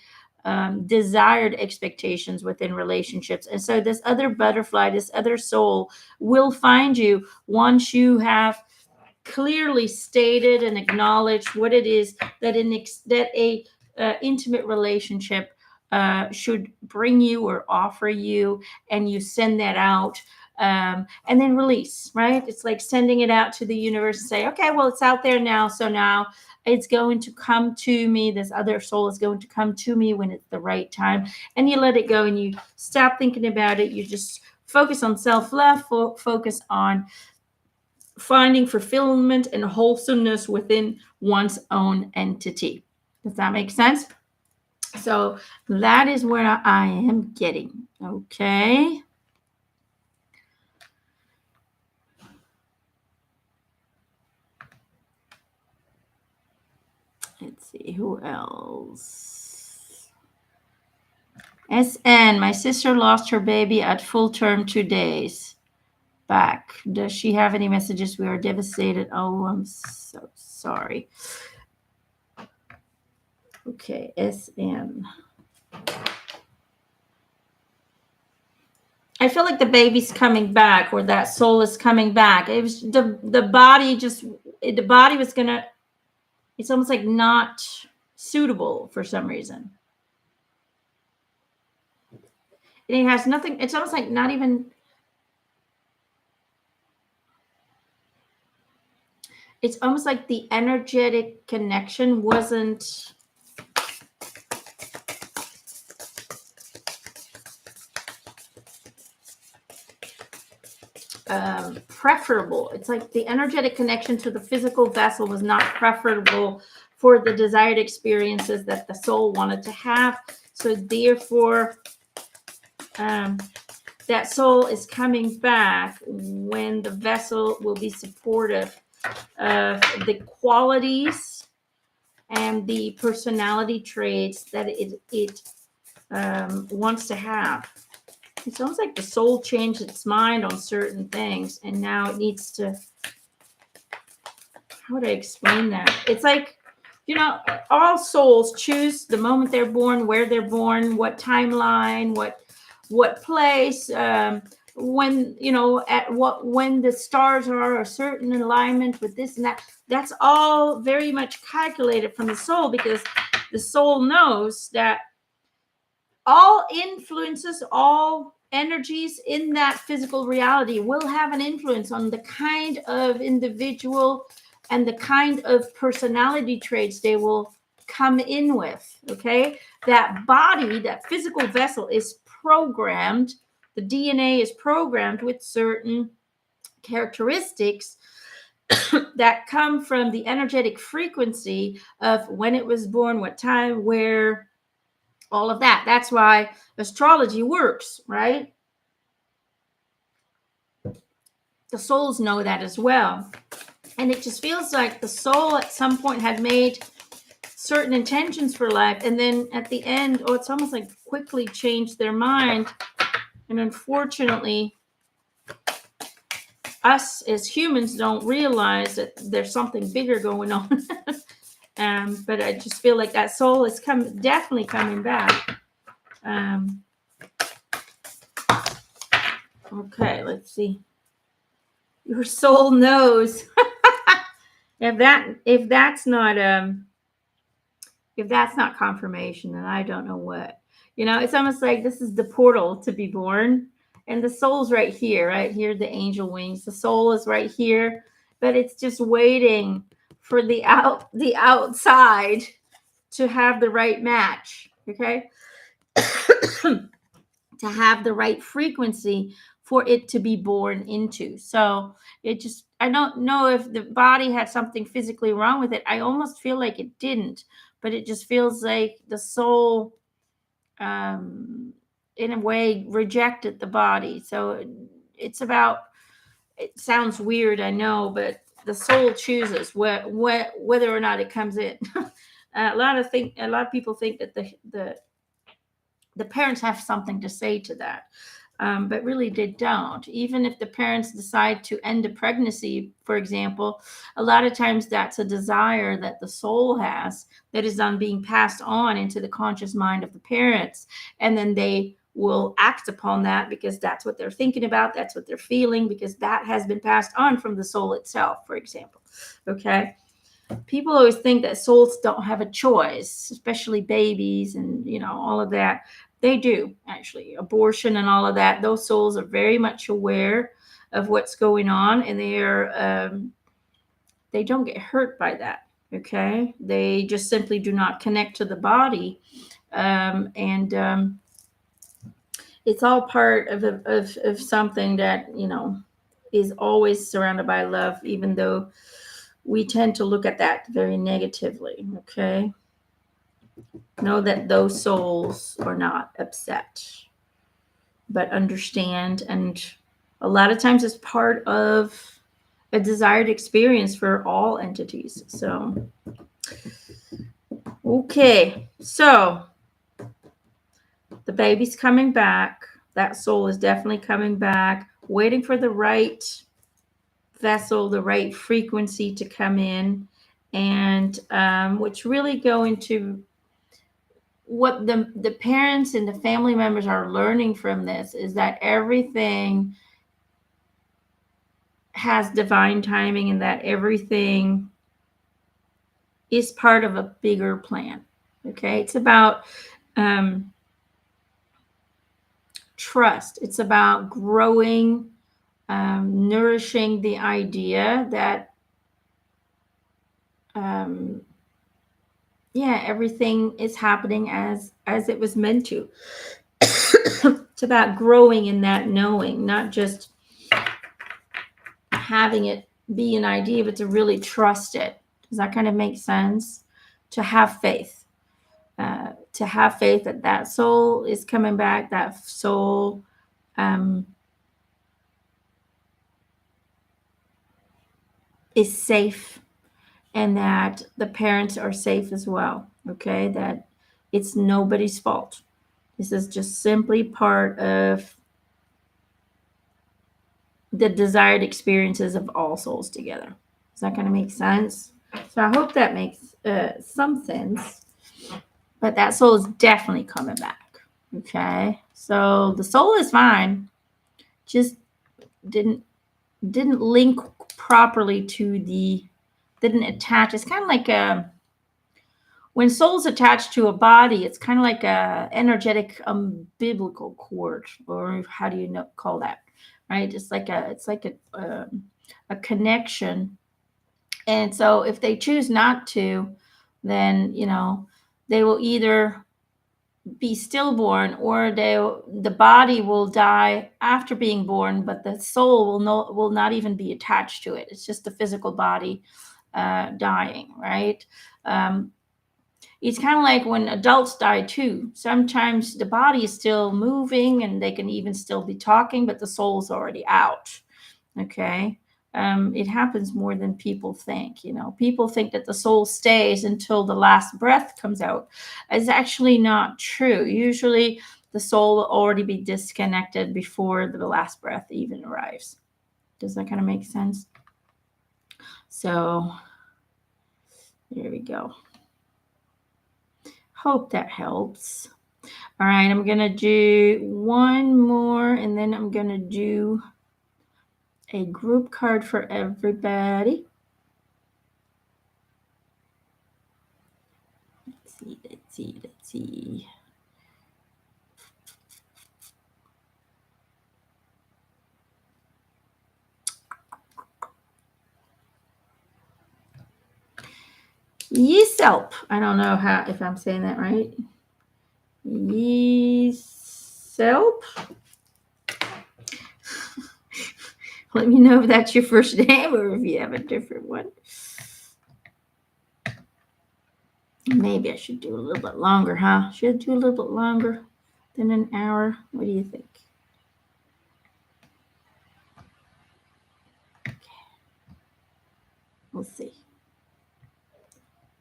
desired expectations within relationships. And so this other butterfly, this other soul, will find you once you have clearly stated and acknowledged what it is that a intimate relationship should bring you or offer you, and you send that out, and then release, right? It's like sending it out to the universe and say, okay, well, it's out there now, so now it's going to come to me. This other soul is going to come to me when it's the right time, and you let it go, and you stop thinking about it. You just focus on self-love, focus on finding fulfillment and wholesomeness within one's own entity. Does that make sense? So that is where I am getting. Okay. Let's see, who else? SN, my sister lost her baby at full term 2 days back. Does she have any messages? We are devastated. Oh, I'm so sorry. Okay, SN. I feel like the baby's coming back, or that soul is coming back. It was the body was gonna, it's almost like not suitable for some reason. And it has nothing, it's almost like not even, it's almost like the energetic connection wasn't preferable. It's like the energetic connection to the physical vessel was not preferable for the desired experiences that the soul wanted to have. So therefore, that soul is coming back when the vessel will be supportive of the qualities and the personality traits that it wants to have. It's almost like the soul changed its mind on certain things, and now it needs to, how would I explain that? It's like, all souls choose the moment they're born, where they're born, what timeline, what place, when, when the stars are a certain alignment with this and that. That's all very much calculated from the soul, because the soul knows that all influences, all energies in that physical reality will have an influence on the kind of individual and the kind of personality traits they will come in with. Okay, that body, that physical vessel is programmed, the DNA is programmed with certain characteristics that come from the energetic frequency of when it was born, what time, where, all of that. That's why astrology works, right? The souls know that as well. And it just feels like the soul at some point had made certain intentions for life, and then at the end, it's almost like quickly changed their mind. And unfortunately, us as humans don't realize that there's something bigger going on. But I just feel like that soul is definitely coming back. Okay, let's see. Your soul knows. if that's not confirmation, then I don't know what. It's almost like this is the portal to be born, and the soul's right here, the angel wings. The soul is right here, but it's just waiting for the outside to have the right match. Okay. To have the right frequency for it to be born into. So I don't know if the body had something physically wrong with it. I almost feel like it didn't, but it just feels like the soul, in a way, rejected the body. So it sounds weird, I know, but the soul chooses whether or not it comes in. A lot of people think that the parents have something to say to that, but really they don't. Even if the parents decide to end a pregnancy, for example, a lot of times that's a desire that the soul has that is being passed on into the conscious mind of the parents, and then they will act upon that because that's what they're thinking about, that's what they're feeling, because that has been passed on from the soul itself, for example. Okay. people always think that souls don't have a choice, especially babies and, all of that. They do, actually. Abortion and all of that. Those souls are very much aware of what's going on, and they don't get hurt by that. Okay, they just simply do not connect to the body, and it's all part of something that is always surrounded by love, even though we tend to look at that very negatively. Okay, know that those souls are not upset, but understand, and a lot of times it's part of a desired experience for all entities. So okay, so the baby's coming back. That soul is definitely coming back, waiting for the right vessel, the right frequency to come in. And what's really going to, what the parents and the family members are learning from this is that everything has divine timing, and that everything is part of a bigger plan. Okay, it's about trust. It's about growing, nourishing the idea that everything is happening as it was meant to. It's about growing in that knowing, not just having it be an idea, but to really trust it. Does that kind of make sense? To have faith. To have faith that that soul is coming back, that soul is safe, and that the parents are safe as well. Okay, that it's nobody's fault. This is just simply part of the desired experiences of all souls together. Does that kind of make sense? So I hope that makes some sense. But that soul is definitely coming back. Okay, so the soul is fine, just didn't link properly to didn't attach. It's kind of like when souls attach to a body, it's kind of like a energetic umbilical cord, or how do you call that? Right? It's like a connection. And so if they choose not to, then they will either be stillborn, or the body will die after being born, but the soul will not even be attached to it. It's just the physical body dying, right? It's kind of like when adults die too. Sometimes the body is still moving and they can even still be talking, but the soul's already out. Okay. It happens more than people think. People think that the soul stays until the last breath comes out. It's actually not true. Usually the soul will already be disconnected before the last breath even arrives. Does that kind of make sense? So there we go. Hope that helps. All right, I'm going to do one more, and then I'm going to do a group card for everybody. Let's see. Yeselp. I don't know if I'm saying that right. Yeselp. Let me know if that's your first name or if you have a different one. Maybe I should do a little bit longer, huh? Should I do a little bit longer than an hour? What do you think? Okay. We'll see.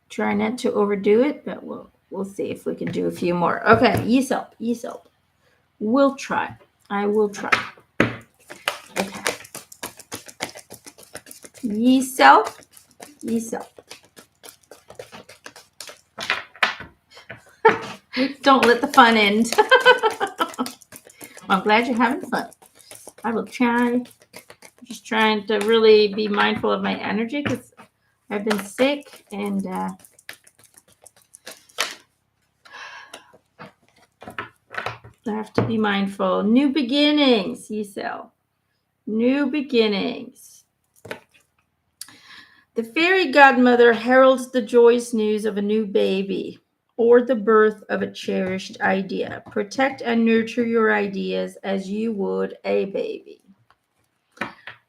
Try not to overdo it, but we'll see if we can do a few more. Okay, Yeselp. We'll try. I will try. Okay. Yeselp. Don't let the fun end. I'm glad you're having fun. I will try. Just trying to really be mindful of my energy, because I've been sick, and I have to be mindful. New beginnings, Youel. New beginnings. The fairy godmother heralds the joyous news of a new baby or the birth of a cherished idea. Protect and nurture your ideas as you would a baby.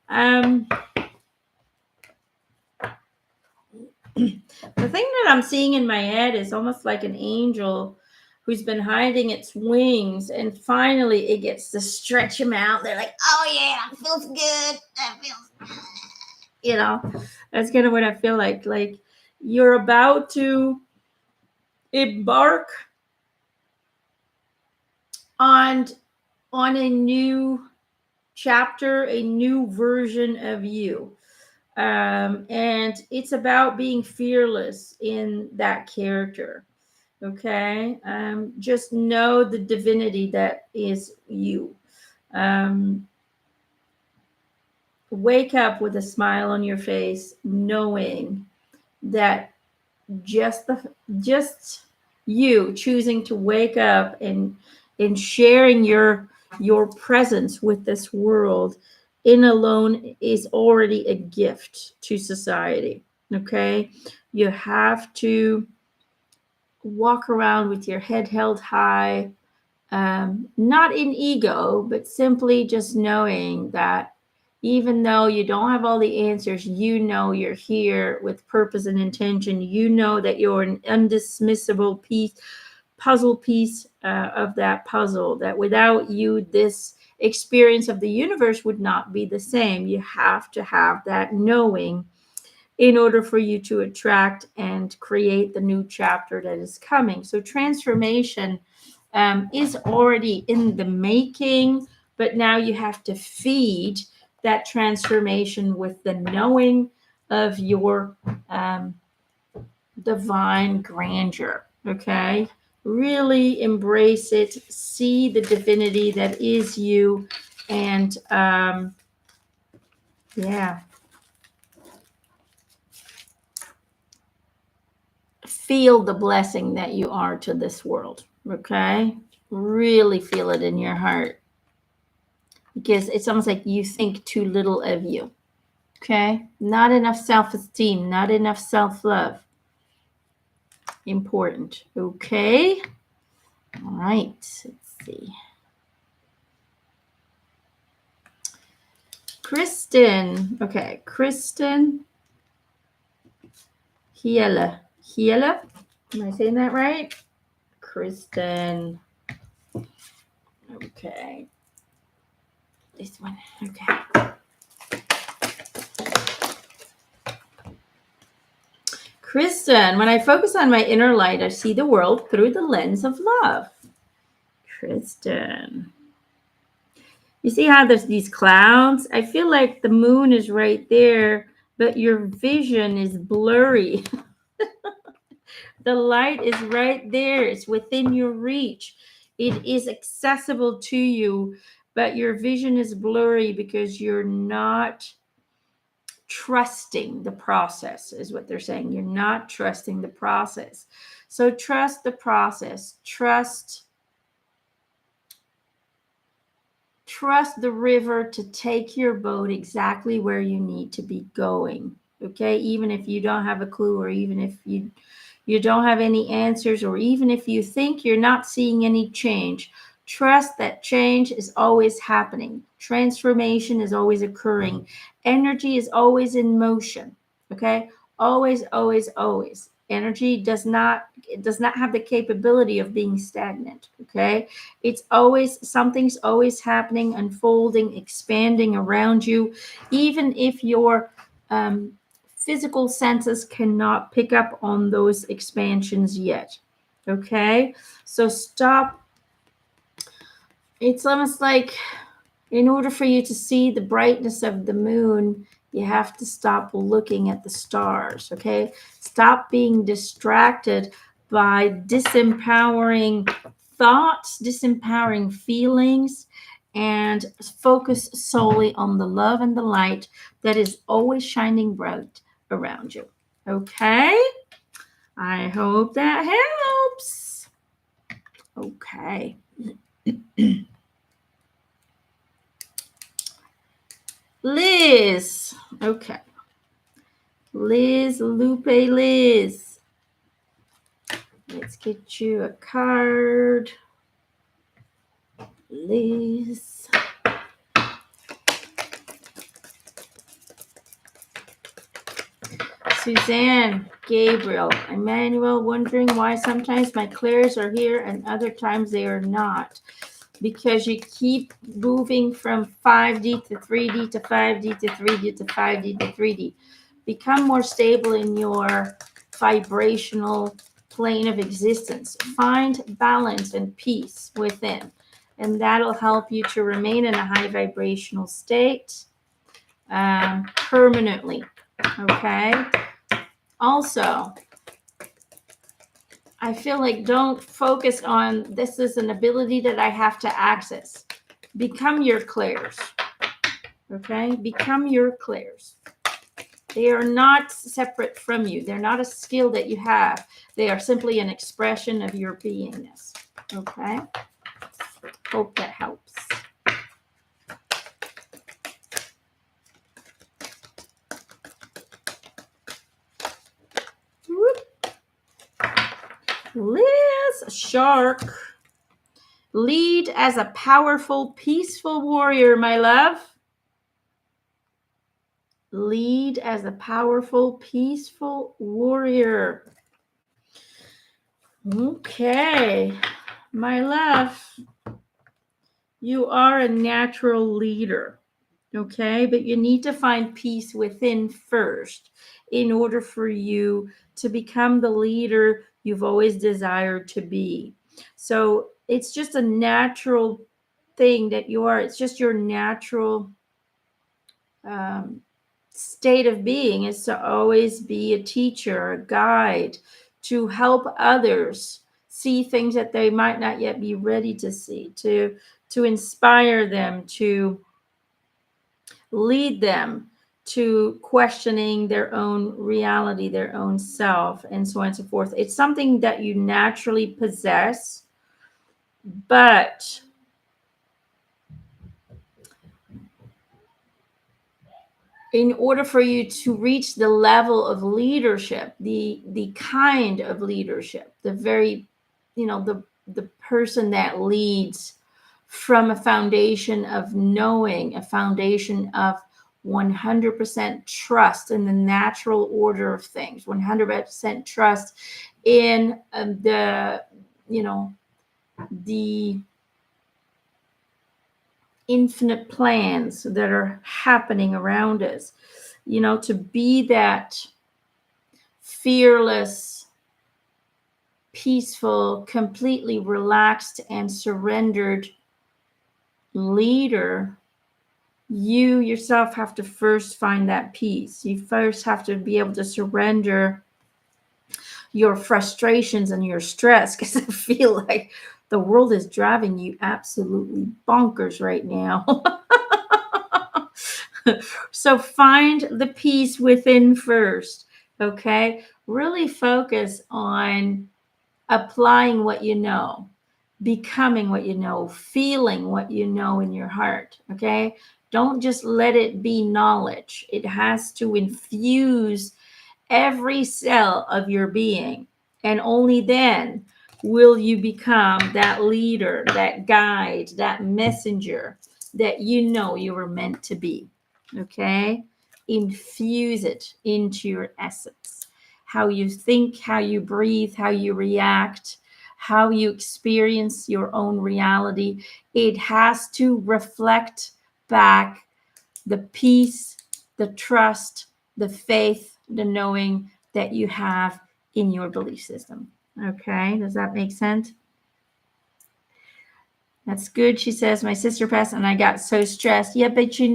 The thing that I'm seeing in my head is almost like an angel who's been hiding its wings, and finally it gets to stretch them out. They're like, oh yeah, that feels good. That feels good. You know, that's kind of what I feel like. Like you're about to embark on a new chapter, a new version of you. And it's about being fearless in that character. Okay. Just know the divinity that is you. Wake up with a smile on your face, knowing that just you choosing to wake up and sharing your presence with this world in alone is already a gift to society. Okay, you have to walk around with your head held high, not in ego, but simply just knowing that even though you don't have all the answers, you know you're here with purpose and intention. You know that you're an undismissible puzzle piece of that puzzle, that without you, this experience of the universe would not be the same. You have to have that knowing in order for you to attract and create the new chapter that is coming. So transformation is already in the making, but now you have to feed that transformation with the knowing of your divine grandeur. Okay, really embrace it, see the divinity that is you, and yeah, feel the blessing that you are to this world. Okay, really feel it in your heart, because it's almost like you think too little of you. Okay, not enough self-esteem, not enough self-love. Important. Okay, all right, let's see. Kristen. Okay, Kristen Hiela. Am I saying that right? Kristen. Okay. This one. Okay. Kristen, when I focus on my inner light, I see the world through the lens of love. Kristen. You see how there's these clouds? I feel like the moon is right there, but your vision is blurry. The light is right there. It's within your reach. It is accessible to you, but your vision is blurry because you're not trusting the process, is what they're saying. You're not trusting the process. So trust the process. Trust the river to take your boat exactly where you need to be going. Okay, even if you don't have a clue, or even if you don't have any answers, or even if you think you're not seeing any change, trust that change is always happening. Transformation is always occurring. Energy is always in motion. Okay, always, always, always. Energy does not have the capability of being stagnant. Okay, it's always, something's always happening, unfolding, expanding around you, even if your physical senses cannot pick up on those expansions yet. Okay, so stop. It's almost like, in order for you to see the brightness of the moon, you have to stop looking at the stars. Okay, stop being distracted by disempowering thoughts, disempowering feelings, and focus solely on the love and the light that is always shining bright around you. Okay. I hope that helps. Okay. Liz. Okay. Liz, Lupe, Liz. Let's get you a card. Liz. Suzanne, Gabriel, Emanuelle, wondering why sometimes my clairs are here and other times they are not. Because you keep moving from 5D to 3D to 5D to 3D to 5D to 3D. Become more stable in your vibrational plane of existence. Find balance and peace within, and that'll help you to remain in a high vibrational state permanently. Okay. Also, I feel like don't focus on this is an ability that I have to access. Become your clairs. Okay? Become your clairs. They are not separate from you. They're not a skill that you have. They are simply an expression of your beingness. Okay? Hope that helps. Whoop. Liz, shark. Lead as a powerful, peaceful warrior, my love. Lead as a powerful, peaceful warrior. Okay, my love, you are a natural leader, okay? But you need to find peace within first in order for you to become the leader you've always desired to be. So it's just a natural thing that you are. It's just your natural state of being is to always be a teacher, a guide, to help others see things that they might not yet be ready to see, to inspire them, to lead them to questioning their own reality, their own self, and so on and so forth. It's something that you naturally possess, but in order for you to reach the level of leadership, the kind of leadership, the very, the person that leads from a foundation of knowing, a foundation of 100% trust in the natural order of things, 100% trust in the infinite plans that are happening around us, to be that fearless, peaceful, completely relaxed and surrendered leader. You yourself have to first find that peace. You first have to be able to surrender your frustrations and your stress, because I feel like the world is driving you absolutely bonkers right now. So find the peace within first, okay? Really focus on applying what you know, becoming what you know, feeling what you know in your heart, okay? Don't just let it be knowledge. It has to infuse every cell of your being, and only then will you become that leader, that guide, that messenger that you know you were meant to be. Okay? Infuse it into your essence. How you think, how you breathe, how you react, how you experience your own reality. It has to reflect back the peace, the trust, the faith, the knowing that you have in your belief system. Okay, does that make sense? That's good. She says, my sister passed and I got so stressed. Yeah, but she's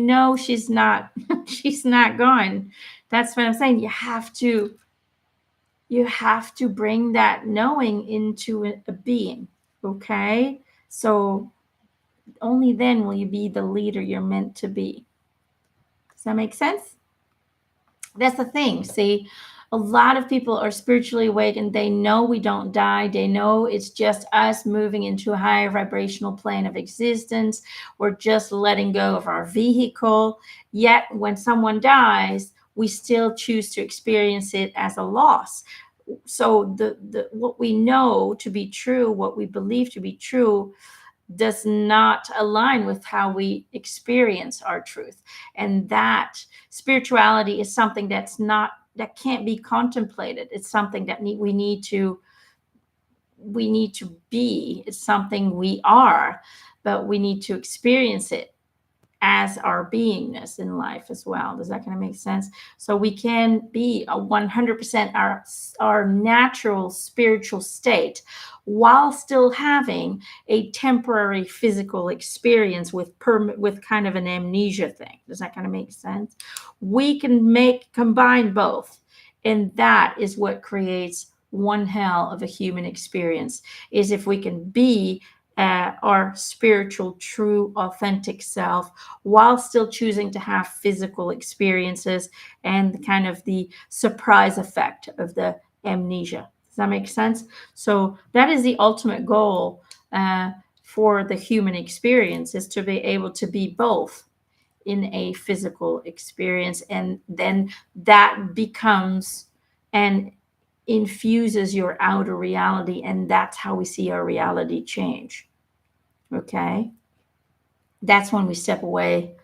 not, she's not gone. That's what I'm saying. You have to bring that knowing into a being. Okay. So only then will you be the leader you're meant to be. Does that make sense? That's the thing. See, A lot of people are spiritually awake and they know we don't die. They know it's just us moving into a higher vibrational plane of existence. We're just letting go of our vehicle. Yet when someone dies, we still choose to experience it as a loss. So the what we know to be true, what we believe to be true, does not align with how we experience our truth. And that spirituality is something that can't be contemplated. It's something that we need to be. It's something we are, but we need to experience it as our beingness in life as well. Does that kind of make sense? So we can be a 100% our natural spiritual state while still having a temporary physical experience with kind of an amnesia thing. Does that kind of make sense? We can combine both, and that is what creates one hell of a human experience, is if we can be our spiritual, true, authentic self while still choosing to have physical experiences and kind of the surprise effect of the amnesia. Does that make sense? So that is the ultimate goal for the human experience, is to be able to be both in a physical experience, and then that becomes and infuses your outer reality, and that's how we see our reality change. Okay, that's when we step away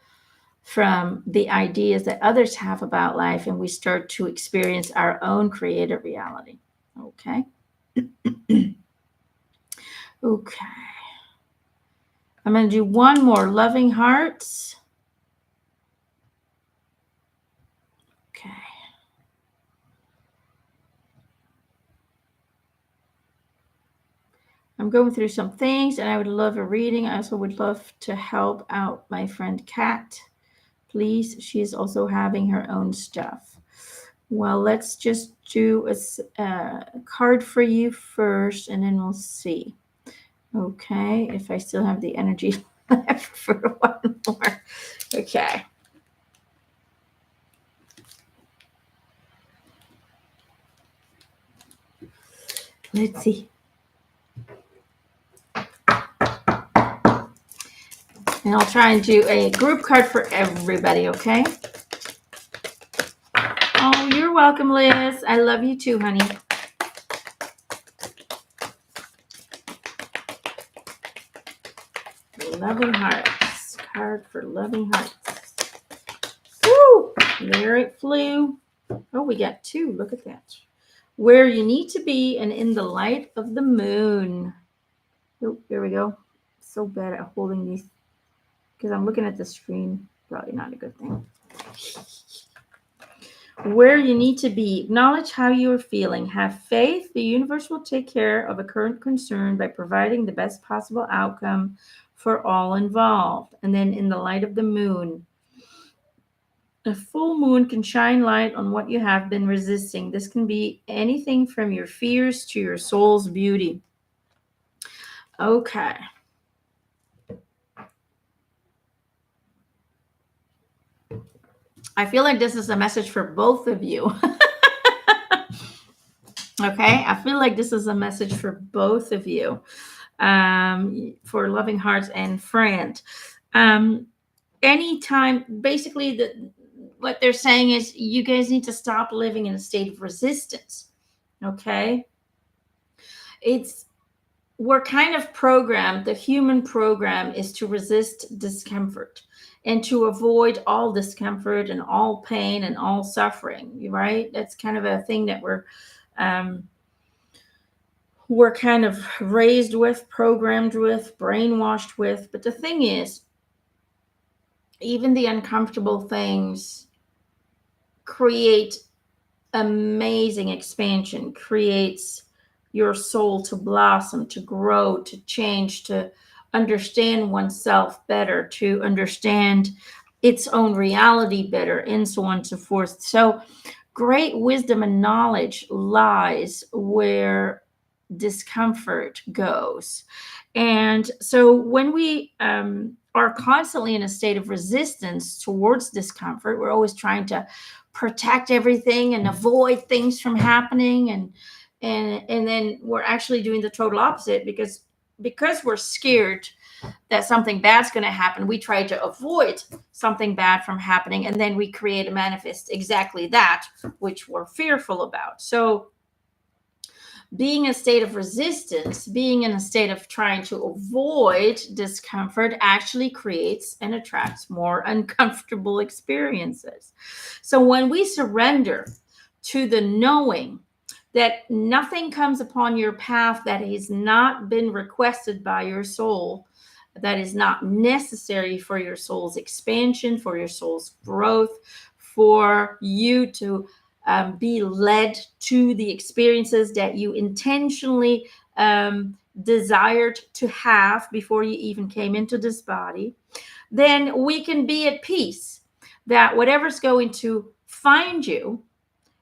from the ideas that others have about life and we start to experience our own creative reality. Okay. Okay, I'm going to do one more. Loving hearts. Okay. I'm going through some things and I would love a reading. I also would love to help out my friend Kat. Please, she's also having her own stuff. Well, let's just do a card for you first and then we'll see. Okay, if I still have the energy left for one more. Okay. Let's see. And I'll try and do a group card for everybody, okay? Oh, you're welcome, Liz. I love you too, honey. Loving hearts. Card for loving hearts. Woo! There it flew. Oh, we got two. Look at that. Where you need to be and in the light of the moon. Oh, there we go. So bad at holding these because I'm looking at the screen. Probably not a good thing. Where you need to be. Acknowledge how you are feeling. Have faith. The universe will take care of a current concern by providing the best possible outcome for all involved. And then in the light of the moon. A full moon can shine light on what you have been resisting. This can be anything from your fears to your soul's beauty. Okay. I feel like this is a message for both of you. Okay. I feel like this is a message for both of you, for loving hearts and friend. Anytime, basically, what they're saying is you guys need to stop living in a state of resistance. Okay. We're kind of programmed, the human program is to resist discomfort and to avoid all discomfort and all pain and all suffering, right? That's kind of a thing that we're kind of raised with, programmed with, brainwashed with. But the thing is, even the uncomfortable things create amazing expansion, creates your soul to blossom, to grow, to change, to understand oneself better, to understand its own reality better, and so on and so forth. So great wisdom and knowledge lies where discomfort goes. And so when we are constantly in a state of resistance towards discomfort, we're always trying to protect everything and avoid things from happening, and then we're actually doing the total opposite, because we're scared that something bad's going to happen. We try to avoid something bad from happening, and then we create and manifest exactly that which we're fearful about. So being in a state of resistance, being in a state of trying to avoid discomfort, actually creates and attracts more uncomfortable experiences. So when we surrender to the knowing that nothing comes upon your path that has not been requested by your soul, that is not necessary for your soul's expansion, for your soul's growth, for you to be led to the experiences that you intentionally desired to have before you even came into this body, then we can be at peace that whatever's going to find you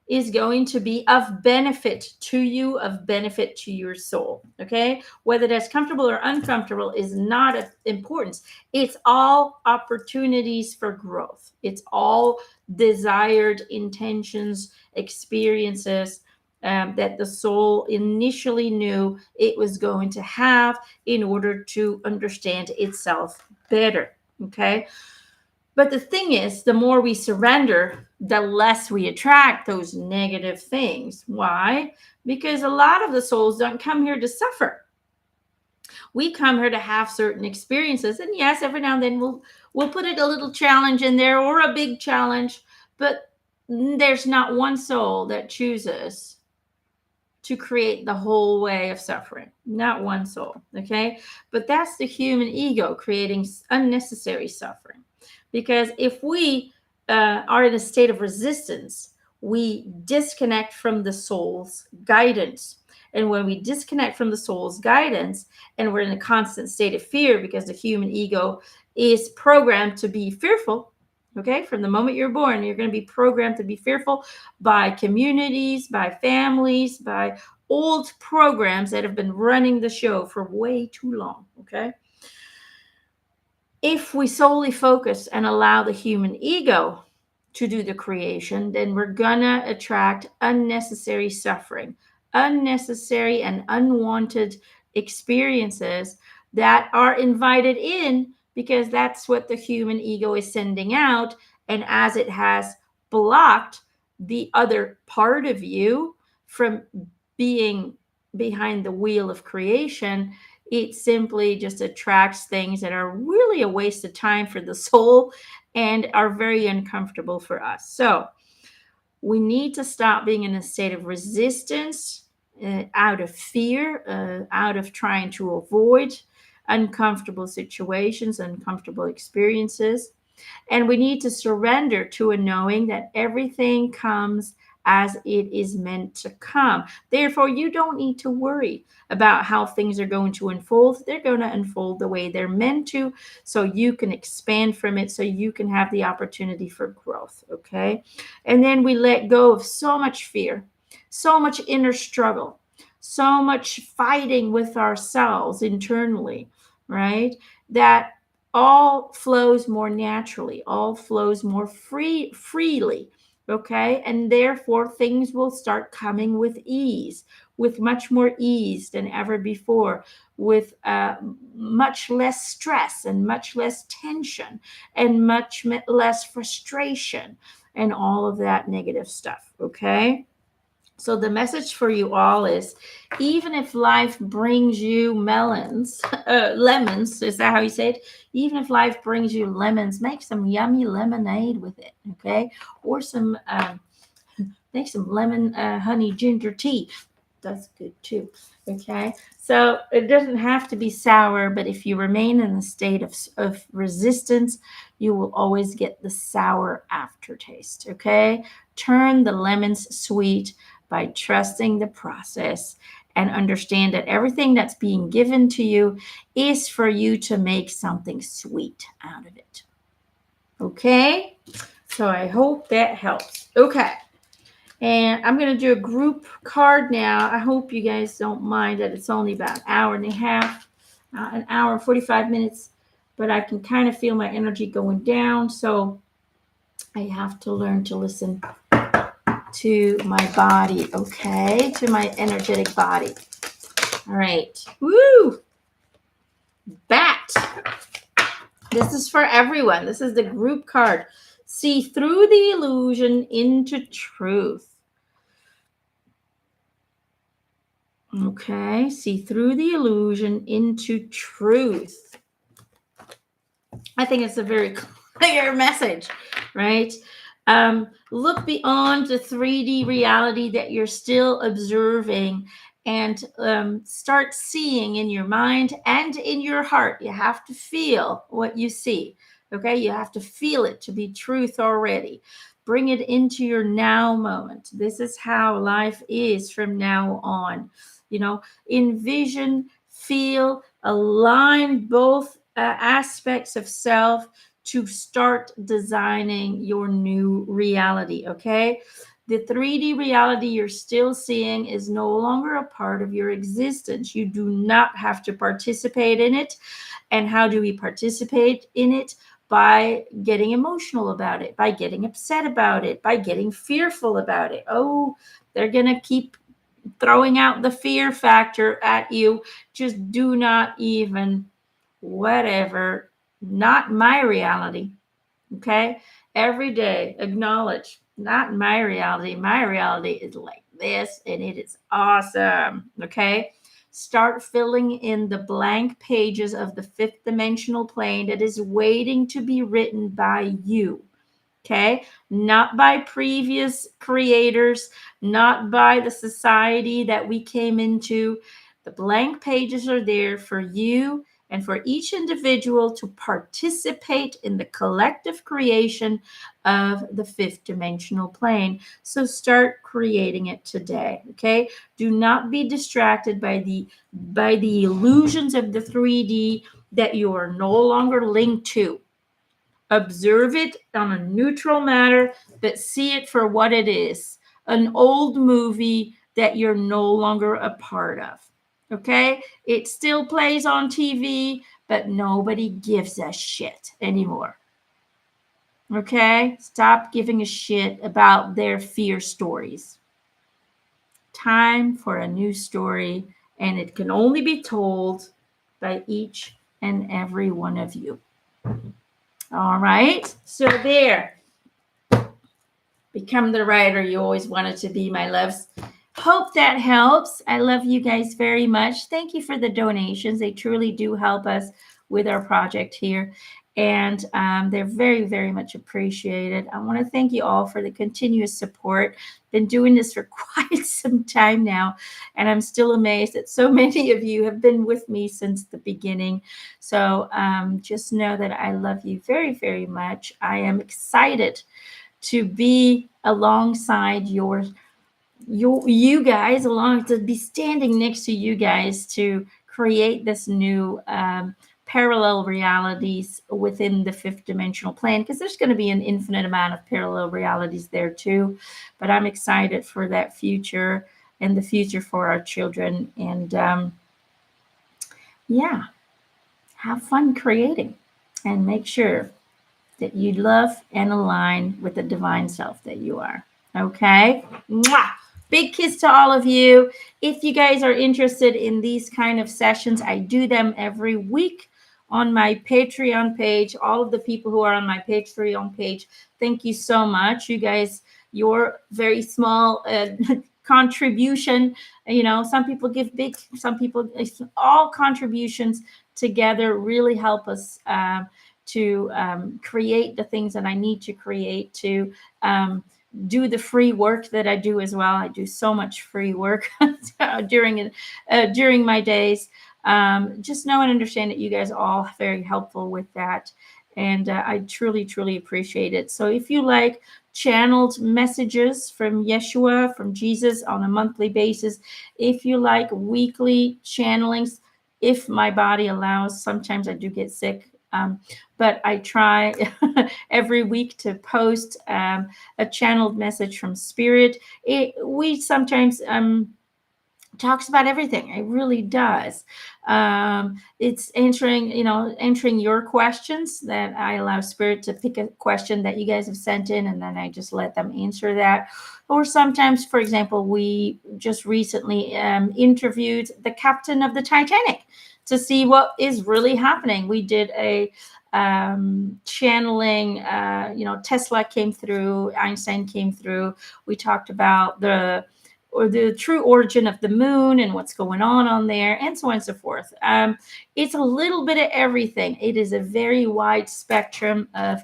is going to be of benefit to you, of benefit to your soul. Okay, whether that's comfortable or uncomfortable is not of importance. It's all opportunities for growth. It's all desired intentions, experiences that the soul initially knew it was going to have in order to understand itself better. Okay, but the thing is, the more we surrender, the less we attract those negative things. Why? Because a lot of the souls don't come here to suffer. We come here to have certain experiences. And yes, every now and then we'll put it a little challenge in there, or a big challenge, but there's not one soul that chooses to create the whole way of suffering. Not one soul. Okay? But that's the human ego creating unnecessary suffering. Because if we are in a state of resistance, we disconnect from the soul's guidance. And when we disconnect from the soul's guidance, and we're in a constant state of fear, because the human ego is programmed to be fearful. Okay, from the moment you're born, you're going to be programmed to be fearful by communities, by families, by old programs that have been running the show for way too long. Okay. If we solely focus and allow the human ego to do the creation, then we're gonna attract unnecessary suffering, unnecessary and unwanted experiences that are invited in, because that's what the human ego is sending out. And as it has blocked the other part of you from being behind the wheel of creation, it simply just attracts things that are really a waste of time for the soul and are very uncomfortable for us. So we need to stop being in a state of resistance, out of fear, out of trying to avoid uncomfortable situations, uncomfortable experiences. And we need to surrender to a knowing that everything comes as it is meant to come. Therefore, you don't need to worry about how things are going to unfold. They're going to unfold the way they're meant to, so you can expand from it, so you can have the opportunity for growth. Okay. And then we let go of so much fear, so much inner struggle, so much fighting with ourselves internally, right? That all flows more naturally, all flows more freely. Okay. And therefore things will start coming with ease, with much more ease than ever before, with much less stress and much less tension and much less frustration and all of that negative stuff. Okay. So the message for you all is, even if life brings you lemons, is that how you say it? Even if life brings you lemons, make some yummy lemonade with it, okay? Or make some lemon honey ginger tea. That's good too, okay? So it doesn't have to be sour, but if you remain in a state of resistance, you will always get the sour aftertaste, okay? Turn the lemons sweet by trusting the process, and understand that everything that's being given to you is for you to make something sweet out of it. Okay? So I hope that helps. Okay. And I'm going to do a group card now. I hope you guys don't mind that it's only about an hour and a half, an hour and 45 minutes, but I can kind of feel my energy going down. So I have to learn to listen to my body, okay? To my energetic body. All right. Woo! Bat. This is for everyone. This is the group card. See through the illusion into truth. Okay. See through the illusion into truth. I think it's a very clear message, right? Look beyond the 3D reality that you're still observing and start seeing in your mind and in your heart. You have to feel what you see, okay? You have to feel it to be truth already. Bring it into your now moment. This is how life is from now on. You know, envision, feel, align both aspects of self to start designing your new reality, okay? The 3D reality you're still seeing is no longer a part of your existence. You do not have to participate in it. And how do we participate in it? By getting emotional about it, by getting upset about it, by getting fearful about it. Oh, they're going to keep throwing out the fear factor at you. Just do not even, whatever, not my reality. Okay. Every day, acknowledge, not my reality. My reality is like this, and it is awesome. Okay. Start filling in the blank pages of the fifth dimensional plane that is waiting to be written by you. Okay. Not by previous creators, not by the society that we came into. The blank pages are there for you and for each individual to participate in the collective creation of the fifth dimensional plane. So start creating it today. Okay. Do not be distracted by the illusions of the 3D that you are no longer linked to. Observe it on a neutral matter, but see it for what it is, an old movie that you're no longer a part of. Okay? It still plays on TV, but nobody gives a shit anymore. Okay? Stop giving a shit about their fear stories. Time for a new story, and it can only be told by each and every one of you. All right, so there. Become the writer you always wanted to be, my loves. Hope that helps. I love you guys very much. Thank you for the donations. They truly do help us with our project here. And they're very, very much appreciated. I want to thank you all for the continuous support. Been doing this for quite some time now, and I'm still amazed that so many of you have been with me since the beginning. So just know that I love you very, very much. I am excited to be alongside you guys, to be standing next to you guys to create this new parallel realities within the fifth dimensional plane, because there's going to be an infinite amount of parallel realities there too. But I'm excited for that future and the future for our children. And yeah, have fun creating, and make sure that you love and align with the divine self that you are. Okay? Mwah! Big kiss to all of you. If you guys are interested in these kind of sessions, I do them every week on my Patreon page. All of the people who are on my Patreon page, thank you so much. You guys, your very small contribution, some people give big, some people, all contributions together really help us to create the things that I need to create, to do the free work that I do as well. I do so much free work during my days. Just know and understand that you guys are all very helpful with that. And I truly, truly appreciate it. So if you like channeled messages from Yeshua, from Jesus on a monthly basis, if you like weekly channelings, if my body allows, sometimes I do get sick. But I try every week to post a channeled message from Spirit. We sometimes talks about everything. It really does. It's answering your questions, that I allow Spirit to pick a question that you guys have sent in, and then I just let them answer that. Or sometimes, for example, we just recently interviewed the captain of the Titanic to see what is really happening. We did a channeling, Tesla came through, Einstein came through. We talked about the true origin of the moon and what's going on there, and so on and so forth. It's a little bit of everything. It is a very wide spectrum of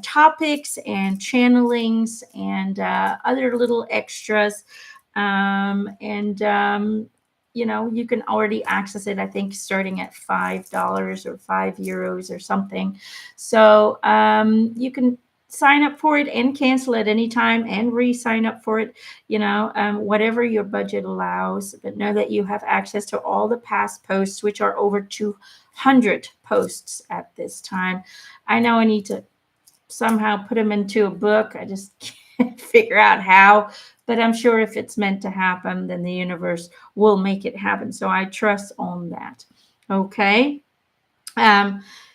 topics and channelings and other little extras. You can already access it, I think, starting at $5 or €5 or something. So you can sign up for it and cancel at any time and re-sign up for it, whatever your budget allows. But know that you have access to all the past posts, which are over 200 posts at this time. I know I need to somehow put them into a book. I just can't figure out how, but I'm sure if it's meant to happen, then the universe will make it happen. So I trust on that. Okay.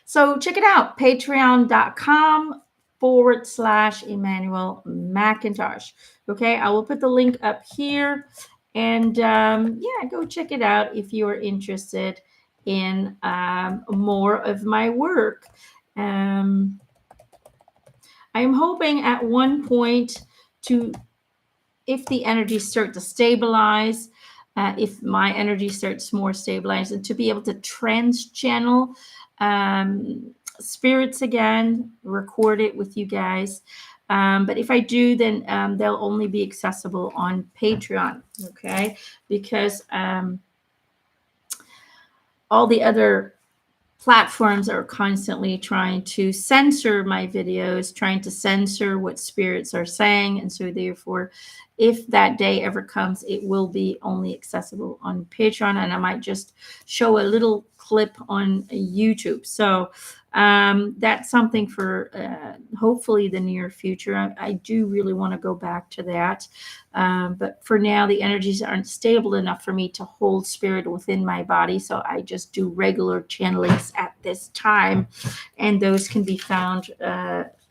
So check it out, patreon.com/Emanuelle McIntosh. Okay, I will put the link up here, and go check it out if you are interested in more of my work. I'm hoping at one point to, if the energies start to stabilize, if my energy starts more stabilized, and to be able to trans-channel spirits again, record it with you guys. But if I do, then they'll only be accessible on Patreon, okay? Because all the other platforms are constantly trying to censor my videos, trying to censor what spirits are saying. And so therefore, if that day ever comes, it will be only accessible on Patreon, and I might just show a little clip on YouTube. So that's something for hopefully the near future. I do really want to go back to that. But for now, the energies aren't stable enough for me to hold spirit within my body. So I just do regular channelings at this time. And those can be found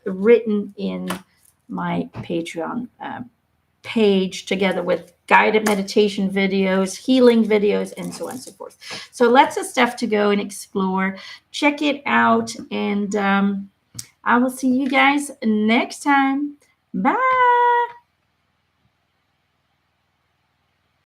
written in my Patreon page, together with guided meditation videos, healing videos, and so on and so forth. So lots of stuff to go and explore. Check it out. And I will see you guys next time. Bye.